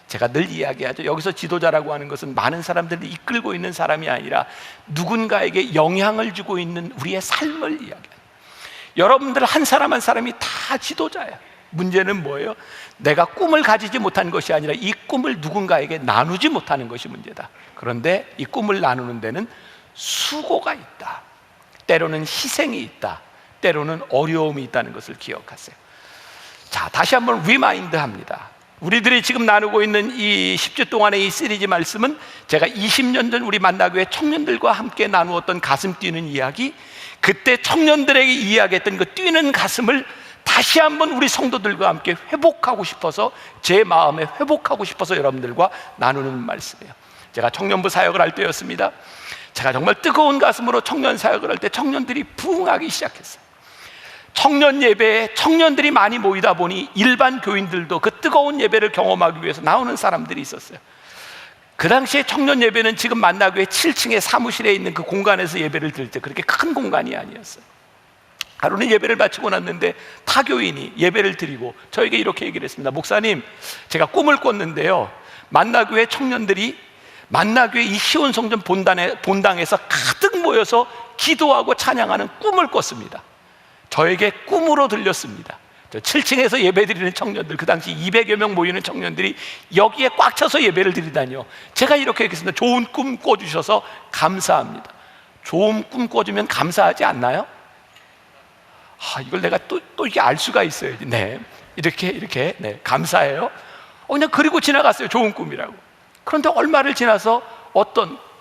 제가 늘 이야기하죠. 여기서 지도자라고 하는 것은 많은 사람들을 이끌고 있는 사람이 아니라 누군가에게 영향을 주고 있는 우리의 삶을 이야기합니다. 여러분들 한 사람 한 사람이 다 지도자예요. 문제는 뭐예요? 내가 꿈을 가지지 못한 것이 아니라 이 꿈을 누군가에게 나누지 못하는 것이 문제다. 그런데 이 꿈을 나누는 데는 수고가 있다. 때로는 희생이 있다. 때로는 어려움이 있다는 것을 기억하세요. 자, 다시 한번 리마인드 합니다. 우리들이 지금 나누고 있는 이 10주 동안의 이 시리즈 말씀은 제가 20년 전 우리 만나교회 청년들과 함께 나누었던 가슴 뛰는 이야기, 그때 청년들에게 이야기했던 그 뛰는 가슴을 다시 한번 우리 성도들과 함께 회복하고 싶어서, 제 마음에 회복하고 싶어서 여러분들과 나누는 말씀이에요. 제가 청년부 사역을 할 때였습니다. 제가 정말 뜨거운 가슴으로 청년 사역을 할 때 청년들이 부흥하기 시작했어요. 청년 예배에 청년들이 많이 모이다 보니 일반 교인들도 그 뜨거운 예배를 경험하기 위해서 나오는 사람들이 있었어요. 그 당시에 청년 예배는 지금 만나교회 7층의 사무실에 있는 그 공간에서 예배를 드릴 때 그렇게 큰 공간이 아니었어요. 하루는 예배를 마치고 났는데 타교인이 예배를 드리고 저에게 이렇게 얘기를 했습니다. 목사님, 제가 꿈을 꿨는데요, 만나교회 청년들이 만나교회 이 시온성전 본당에서 가득 모여서 기도하고 찬양하는 꿈을 꿨습니다. 저에게 꿈으로 들렸습니다. 저 7층에서 예배드리는 청년들, 그 당시 200여 명 모이는 청년들이 여기에 꽉 차서 예배를 드리다니요. 제가 이렇게 얘기했습니다. 좋은 꿈 꿔주셔서 감사합니다. 좋은 꿈 꿔주면 감사하지 않나요? 이걸 내가 또 이렇게 알 수가 있어야지. 네, 이렇게 네, 감사해요. 그냥 그리고 지나갔어요. 좋은 꿈이라고. 그런데 얼마를 지나서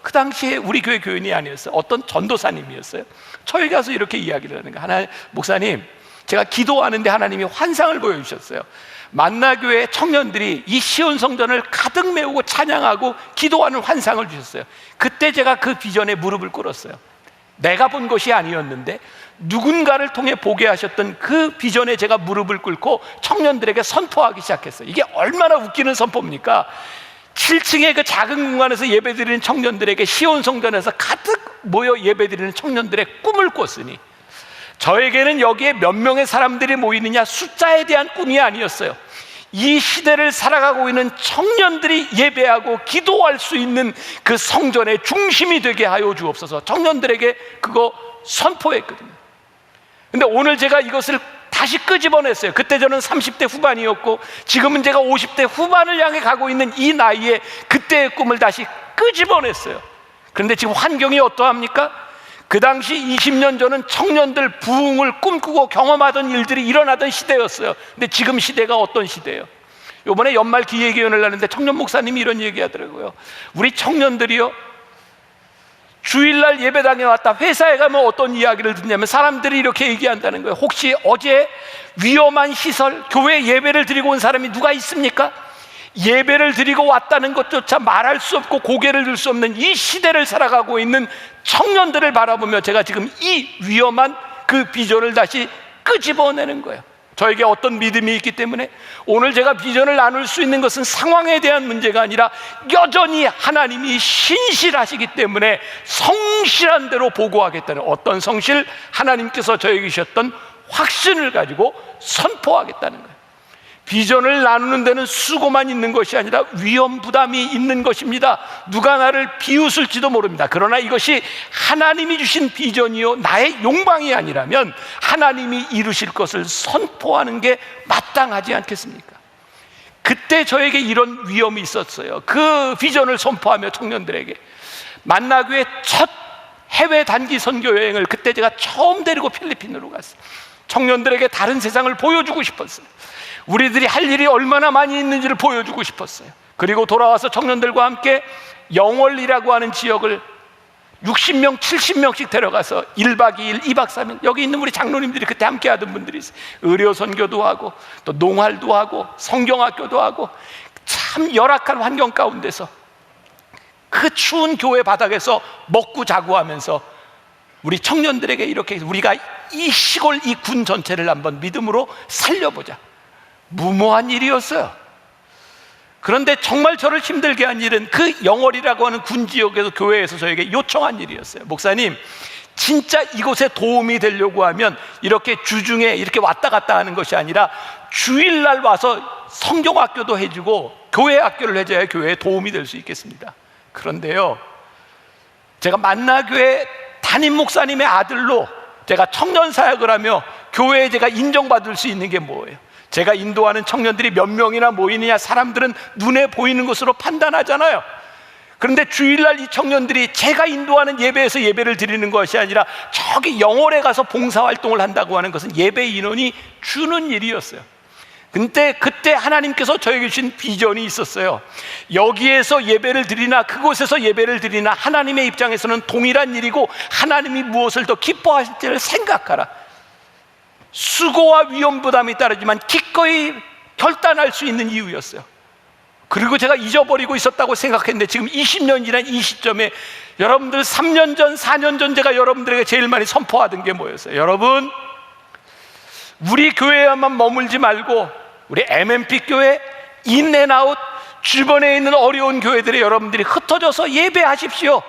그 당시에 우리 교회 교인이 아니었어요. 어떤 전도사님이었어요. 저에게 가서 이렇게 이야기를 하는 거예요. 목사님, 제가 기도하는데 하나님이 환상을 보여주셨어요. 만나교회 청년들이 이 시온성전을 가득 메우고 찬양하고 기도하는 환상을 주셨어요. 그때 제가 그 비전에 무릎을 꿇었어요. 내가 본 것이 아니었는데 누군가를 통해 보게 하셨던 그 비전에 제가 무릎을 꿇고 청년들에게 선포하기 시작했어요. 이게 얼마나 웃기는 선포입니까? 7층의 그 작은 공간에서 예배드리는 청년들에게 시온성전에서 가득 모여 예배드리는 청년들의 꿈을 꿨으니, 저에게는 여기에 몇 명의 사람들이 모이느냐 숫자에 대한 꿈이 아니었어요. 이 시대를 살아가고 있는 청년들이 예배하고 기도할 수 있는 그 성전의 중심이 되게 하여 주옵소서. 청년들에게 그거 선포했거든요. 근데 오늘 제가 이것을 다시 끄집어냈어요. 그때 저는 30대 후반이었고 지금은 제가 50대 후반을 향해 가고 있는 이 나이에 그때의 꿈을 다시 끄집어냈어요. 그런데 지금 환경이 어떠합니까? 그 당시 20년 전은 청년들 부흥을 꿈꾸고 경험하던 일들이 일어나던 시대였어요. 근데 지금 시대가 어떤 시대예요? 이번에 연말 기획위원회를 하는데 청년 목사님이 이런 얘기하더라고요. 우리 청년들이요, 주일날 예배당에 왔다 회사에 가면 어떤 이야기를 듣냐면 사람들이 이렇게 얘기한다는 거예요. 혹시 어제 위험한 시설, 교회 예배를 드리고 온 사람이 누가 있습니까? 예배를 드리고 왔다는 것조차 말할 수 없고 고개를 들 수 없는 이 시대를 살아가고 있는 청년들을 바라보며 제가 지금 이 위험한 그 비전을 다시 끄집어내는 거예요. 저에게 어떤 믿음이 있기 때문에 오늘 제가 비전을 나눌 수 있는 것은 상황에 대한 문제가 아니라 여전히 하나님이 신실하시기 때문에 성실한 대로 보고하겠다는, 어떤 성실? 하나님께서 저에게 주셨던 확신을 가지고 선포하겠다는 거예요. 비전을 나누는 데는 수고만 있는 것이 아니라 위험 부담이 있는 것입니다. 누가 나를 비웃을지도 모릅니다. 그러나 이것이 하나님이 주신 비전이요 나의 욕망이 아니라면 하나님이 이루실 것을 선포하는 게 마땅하지 않겠습니까? 그때 저에게 이런 위험이 있었어요. 그 비전을 선포하며 청년들에게 만나교회 첫 해외 단기 선교 여행을 그때 제가 처음 데리고 필리핀으로 갔어요. 청년들에게 다른 세상을 보여주고 싶었어요. 우리들이 할 일이 얼마나 많이 있는지를 보여주고 싶었어요. 그리고 돌아와서 청년들과 함께 영월이라고 하는 지역을 60명, 70명씩 데려가서 1박 2일, 2박 3일 여기 있는 우리 장로님들이 그때 함께 하던 분들이 있어요. 의료 선교도 하고 또 농활도 하고 성경학교도 하고 참 열악한 환경 가운데서 그 추운 교회 바닥에서 먹고 자고 하면서 우리 청년들에게 이렇게 우리가 이 시골, 이 군 전체를 한번 믿음으로 살려보자. 무모한 일이었어요. 그런데 정말 저를 힘들게 한 일은 그 영월이라고 하는 군 지역에서 교회에서 저에게 요청한 일이었어요. 목사님, 진짜 이곳에 도움이 되려고 하면 이렇게 주중에 이렇게 왔다 갔다 하는 것이 아니라 주일날 와서 성경학교도 해주고 교회 학교를 해줘야 교회에 도움이 될 수 있겠습니다. 그런데요, 제가 만나교회 담임 목사님의 아들로 제가 청년 사역을 하며 교회에 제가 인정받을 수 있는 게 뭐예요? 제가 인도하는 청년들이 몇 명이나 모이느냐 사람들은 눈에 보이는 것으로 판단하잖아요. 그런데 주일날 이 청년들이 제가 인도하는 예배에서 예배를 드리는 것이 아니라 저기 영월에 가서 봉사활동을 한다고 하는 것은 예배 인원이 주는 일이었어요. 근데 그때 하나님께서 저에게 주신 비전이 있었어요. 여기에서 예배를 드리나 그곳에서 예배를 드리나 하나님의 입장에서는 동일한 일이고 하나님이 무엇을 더 기뻐하실지를 생각하라. 수고와 위험 부담이 따르지만 기꺼이 결단할 수 있는 이유였어요. 그리고 제가 잊어버리고 있었다고 생각했는데 지금 20년 지난 이 시점에 여러분들 3년 전, 4년 전 제가 여러분들에게 제일 많이 선포하던 게 뭐였어요? 여러분, 우리 교회에만 머물지 말고 우리 MMP 교회, 인앤아웃, 주변에 있는 어려운 교회들에 여러분들이 흩어져서 예배하십시오.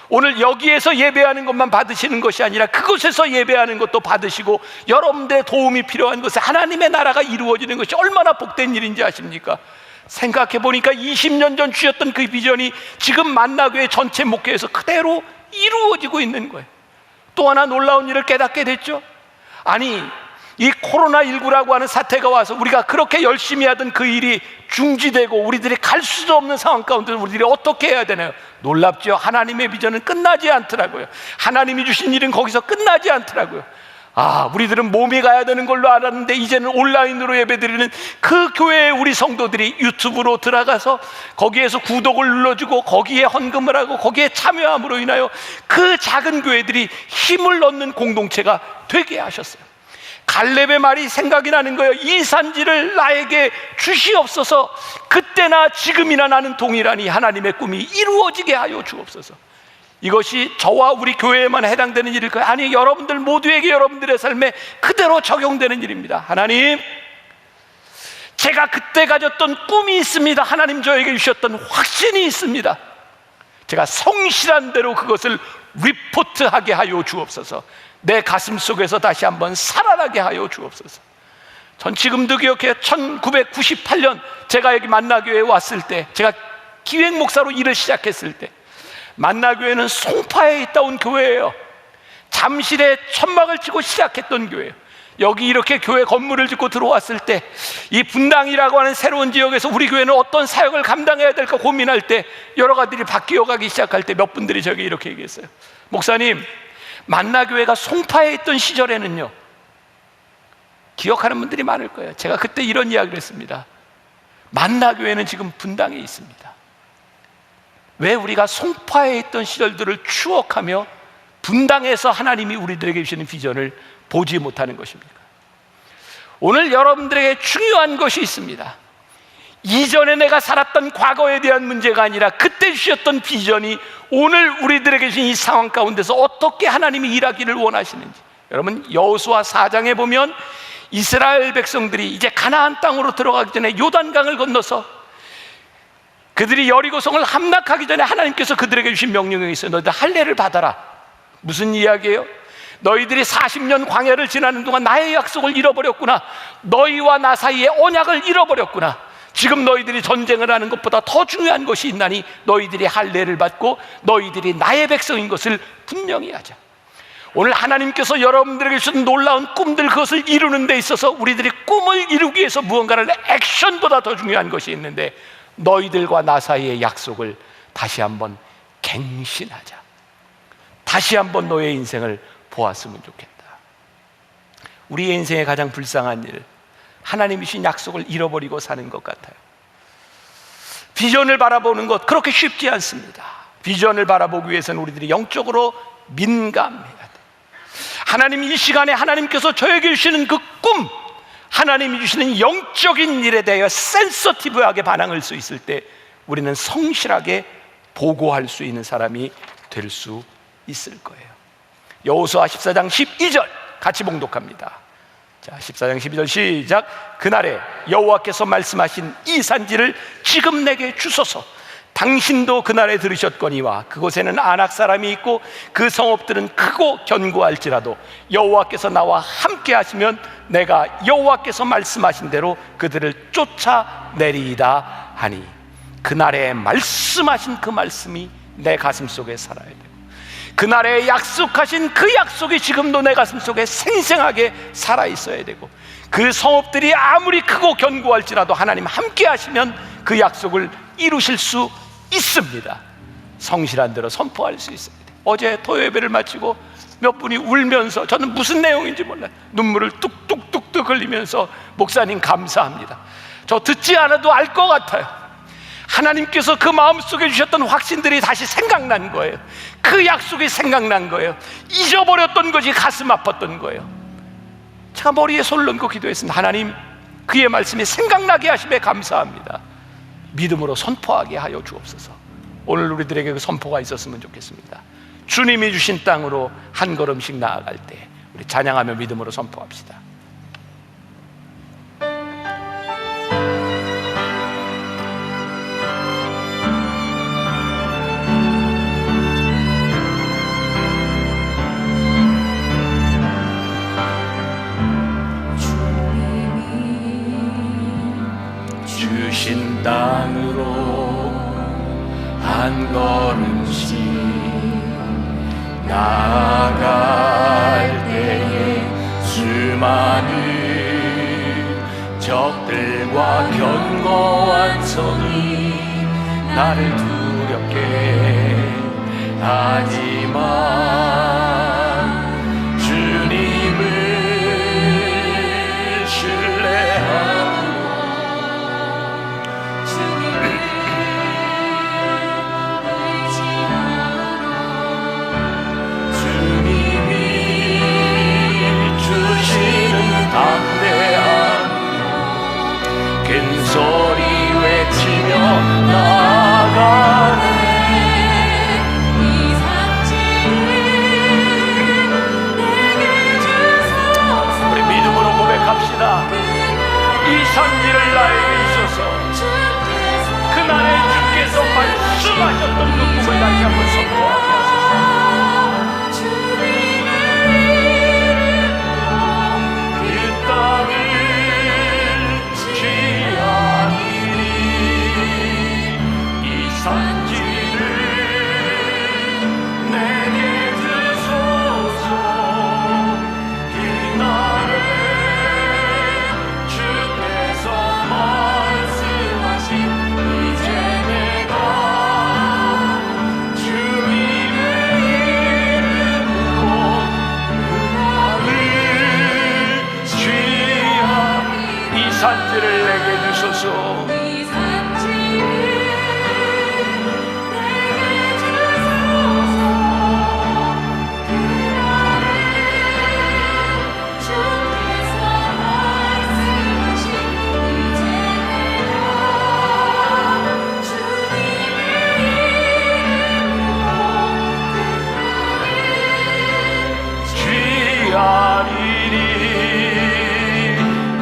오늘 여기에서 예배하는 것만 받으시는 것이 아니라 그곳에서 예배하는 것도 받으시고 여러분들의 도움이 필요한 곳에 하나님의 나라가 이루어지는 것이 얼마나 복된 일인지 아십니까? 생각해 보니까 20년 전 주셨던 그 비전이 지금 만나교회 전체 목회에서 그대로 이루어지고 있는 거예요. 또 하나 놀라운 일을 깨닫게 됐죠. 아니, 이 코로나19라고 하는 사태가 와서 우리가 그렇게 열심히 하던 그 일이 중지되고 우리들이 갈 수도 없는 상황 가운데 우리들이 어떻게 해야 되나요? 놀랍죠. 하나님의 비전은 끝나지 않더라고요. 하나님이 주신 일은 거기서 끝나지 않더라고요. 우리들은 몸이 가야 되는 걸로 알았는데 이제는 온라인으로 예배드리는 그 교회에 우리 성도들이 유튜브로 들어가서 거기에서 구독을 눌러주고 거기에 헌금을 하고 거기에 참여함으로 인하여 그 작은 교회들이 힘을 얻는 공동체가 되게 하셨어요. 갈렙의 말이 생각이 나는 거예요. 이 산지를 나에게 주시옵소서. 그때나 지금이나 나는 동일하니 하나님의 꿈이 이루어지게 하여 주옵소서. 이것이 저와 우리 교회에만 해당되는 일일까요? 아니, 여러분들 모두에게 여러분들의 삶에 그대로 적용되는 일입니다. 하나님, 제가 그때 가졌던 꿈이 있습니다. 하나님 저에게 주셨던 확신이 있습니다. 제가 성실한 대로 그것을 리포트하게 하여 주옵소서. 내 가슴 속에서 다시 한번 살아나게 하여 주옵소서. 전 지금도 기억해요. 1998년 제가 여기 만나교회에 왔을 때, 제가 기획 목사로 일을 시작했을 때, 만나교회는 송파에 있다 온 교회예요. 잠실에 천막을 치고 시작했던 교회예요. 여기 이렇게 교회 건물을 짓고 들어왔을 때, 이 분당이라고 하는 새로운 지역에서 우리 교회는 어떤 사역을 감당해야 될까 고민할 때, 여러 가지들이 바뀌어 가기 시작할 때 몇 분들이 저에게 이렇게 얘기했어요. 목사님, 만나교회가 송파에 있던 시절에는요, 기억하는 분들이 많을 거예요. 제가 그때 이런 이야기를 했습니다. 만나교회는 지금 분당에 있습니다. 왜 우리가 송파에 있던 시절들을 추억하며 분당에서 하나님이 우리들에게 주시는 비전을 보지 못하는 것입니까? 오늘 여러분들에게 중요한 것이 있습니다. 이전에 내가 살았던 과거에 대한 문제가 아니라 그때 주셨던 비전이 오늘 우리들에게 주신 이 상황 가운데서 어떻게 하나님이 일하기를 원하시는지. 여러분, 여호수아 4장에 보면 이스라엘 백성들이 이제 가나안 땅으로 들어가기 전에 요단강을 건너서 그들이 여리고성을 함락하기 전에 하나님께서 그들에게 주신 명령이 있어요. 너희들 할례를 받아라. 무슨 이야기예요? 너희들이 40년 광야를 지나는 동안 나의 약속을 잃어버렸구나. 너희와 나 사이의 언약을 잃어버렸구나. 지금 너희들이 전쟁을 하는 것보다 더 중요한 것이 있나니 너희들이 할례를 받고 너희들이 나의 백성인 것을 분명히 하자. 오늘 하나님께서 여러분들에게 주신 놀라운 꿈들, 그것을 이루는 데 있어서 우리들이 꿈을 이루기 위해서 무언가를 액션보다 더 중요한 것이 있는데, 너희들과 나 사이의 약속을 다시 한번 갱신하자. 다시 한번 너의 인생을 보았으면 좋겠다. 우리의 인생의 가장 불쌍한 일, 하나님이 주신 약속을 잃어버리고 사는 것 같아요. 비전을 바라보는 것 그렇게 쉽지 않습니다. 비전을 바라보기 위해서는 우리들이 영적으로 민감해야 돼. 하나님, 이 시간에 하나님께서 저에게 주시는 그 꿈, 하나님이 주시는 영적인 일에 대하여 센서티브하게 반응할 수 있을 때 우리는 성실하게 보고할 수 있는 사람이 될 수 있을 거예요. 여호수아 14장 12절 같이 봉독합니다. 자, 14장 12절 시작. 그날에 여호와께서 말씀하신 이 산지를 지금 내게 주소서. 당신도 그날에 들으셨거니와 그곳에는 아낙 사람이 있고 그 성읍들은 크고 견고할지라도 여호와께서 나와 함께 하시면 내가 여호와께서 말씀하신 대로 그들을 쫓아내리이다 하니, 그날에 말씀하신 그 말씀이 내 가슴 속에 살아야 되고, 그날에 약속하신 그 약속이 지금도 내 가슴 속에 생생하게 살아있어야 되고, 그 성읍들이 아무리 크고 견고할지라도 하나님 함께 하시면 그 약속을 이루실 수 있습니다. 성실한 대로 선포할 수 있습니다. 어제 토요 예배를 마치고 몇 분이 울면서, 저는 무슨 내용인지 몰라요, 눈물을 뚝뚝뚝뚝 흘리면서 목사님 감사합니다, 저 듣지 않아도 알 것 같아요. 하나님께서 그 마음속에 주셨던 확신들이 다시 생각난 거예요. 그 약속이 생각난 거예요. 잊어버렸던 것이 가슴 아팠던 거예요. 제가 머리에 손을 얹고 기도했습니다. 하나님, 그의 말씀이 생각나게 하심에 감사합니다. 믿음으로 선포하게 하여 주옵소서. 오늘 우리들에게 그 선포가 있었으면 좋겠습니다. 주님이 주신 땅으로 한 걸음씩 나아갈 때 우리 찬양하며 믿음으로 선포합시다. 주신 땅으로 한 걸음씩 나아갈 때에 수많은 적들과 견고한 성이 나를 두렵게 하지만 주님을 신뢰하고 큰 소리 외치며 나아가네. 이 산지를 내게 주소서. 우리 믿음으로 고백합시다. 이 산지를 나에게 주소서. 그날에 주께서 말씀하셨던 그 꿈을 다시 한번 선포하게 하소서. 그 땅을 산지를 내게 주소서. 그날에 주께서 말씀하신 이제 내가 주님의 이름으로 그날을 취하리. 이 산지를 내게 주소서.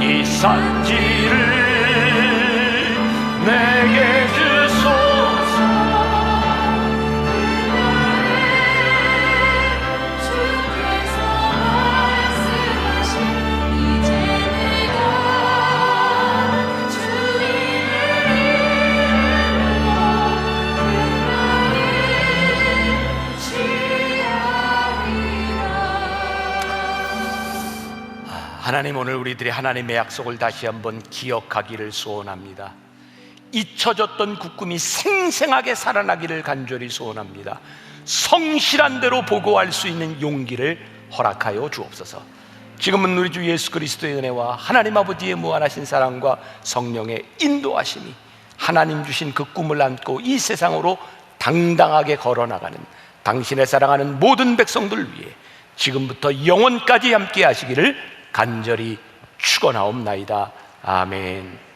이 산지를 내게 주소서. 주께서 말씀하신 이제 내가 주님의 이름으로 그날을 취하리라. 하나님, 오늘 우리들이 하나님의 약속을 다시 한번 기억하기를 소원합니다. 잊혀졌던 그 꿈이 생생하게 살아나기를 간절히 소원합니다. 성실한 대로 보고할 수 있는 용기를 허락하여 주옵소서. 지금은 우리 주 예수 그리스도의 은혜와 하나님 아버지의 무한하신 사랑과 성령의 인도하심이 하나님 주신 그 꿈을 안고 이 세상으로 당당하게 걸어나가는 당신의 사랑하는 모든 백성들 위해 지금부터 영원까지 함께 하시기를 간절히 축원하옵나이다. 아멘.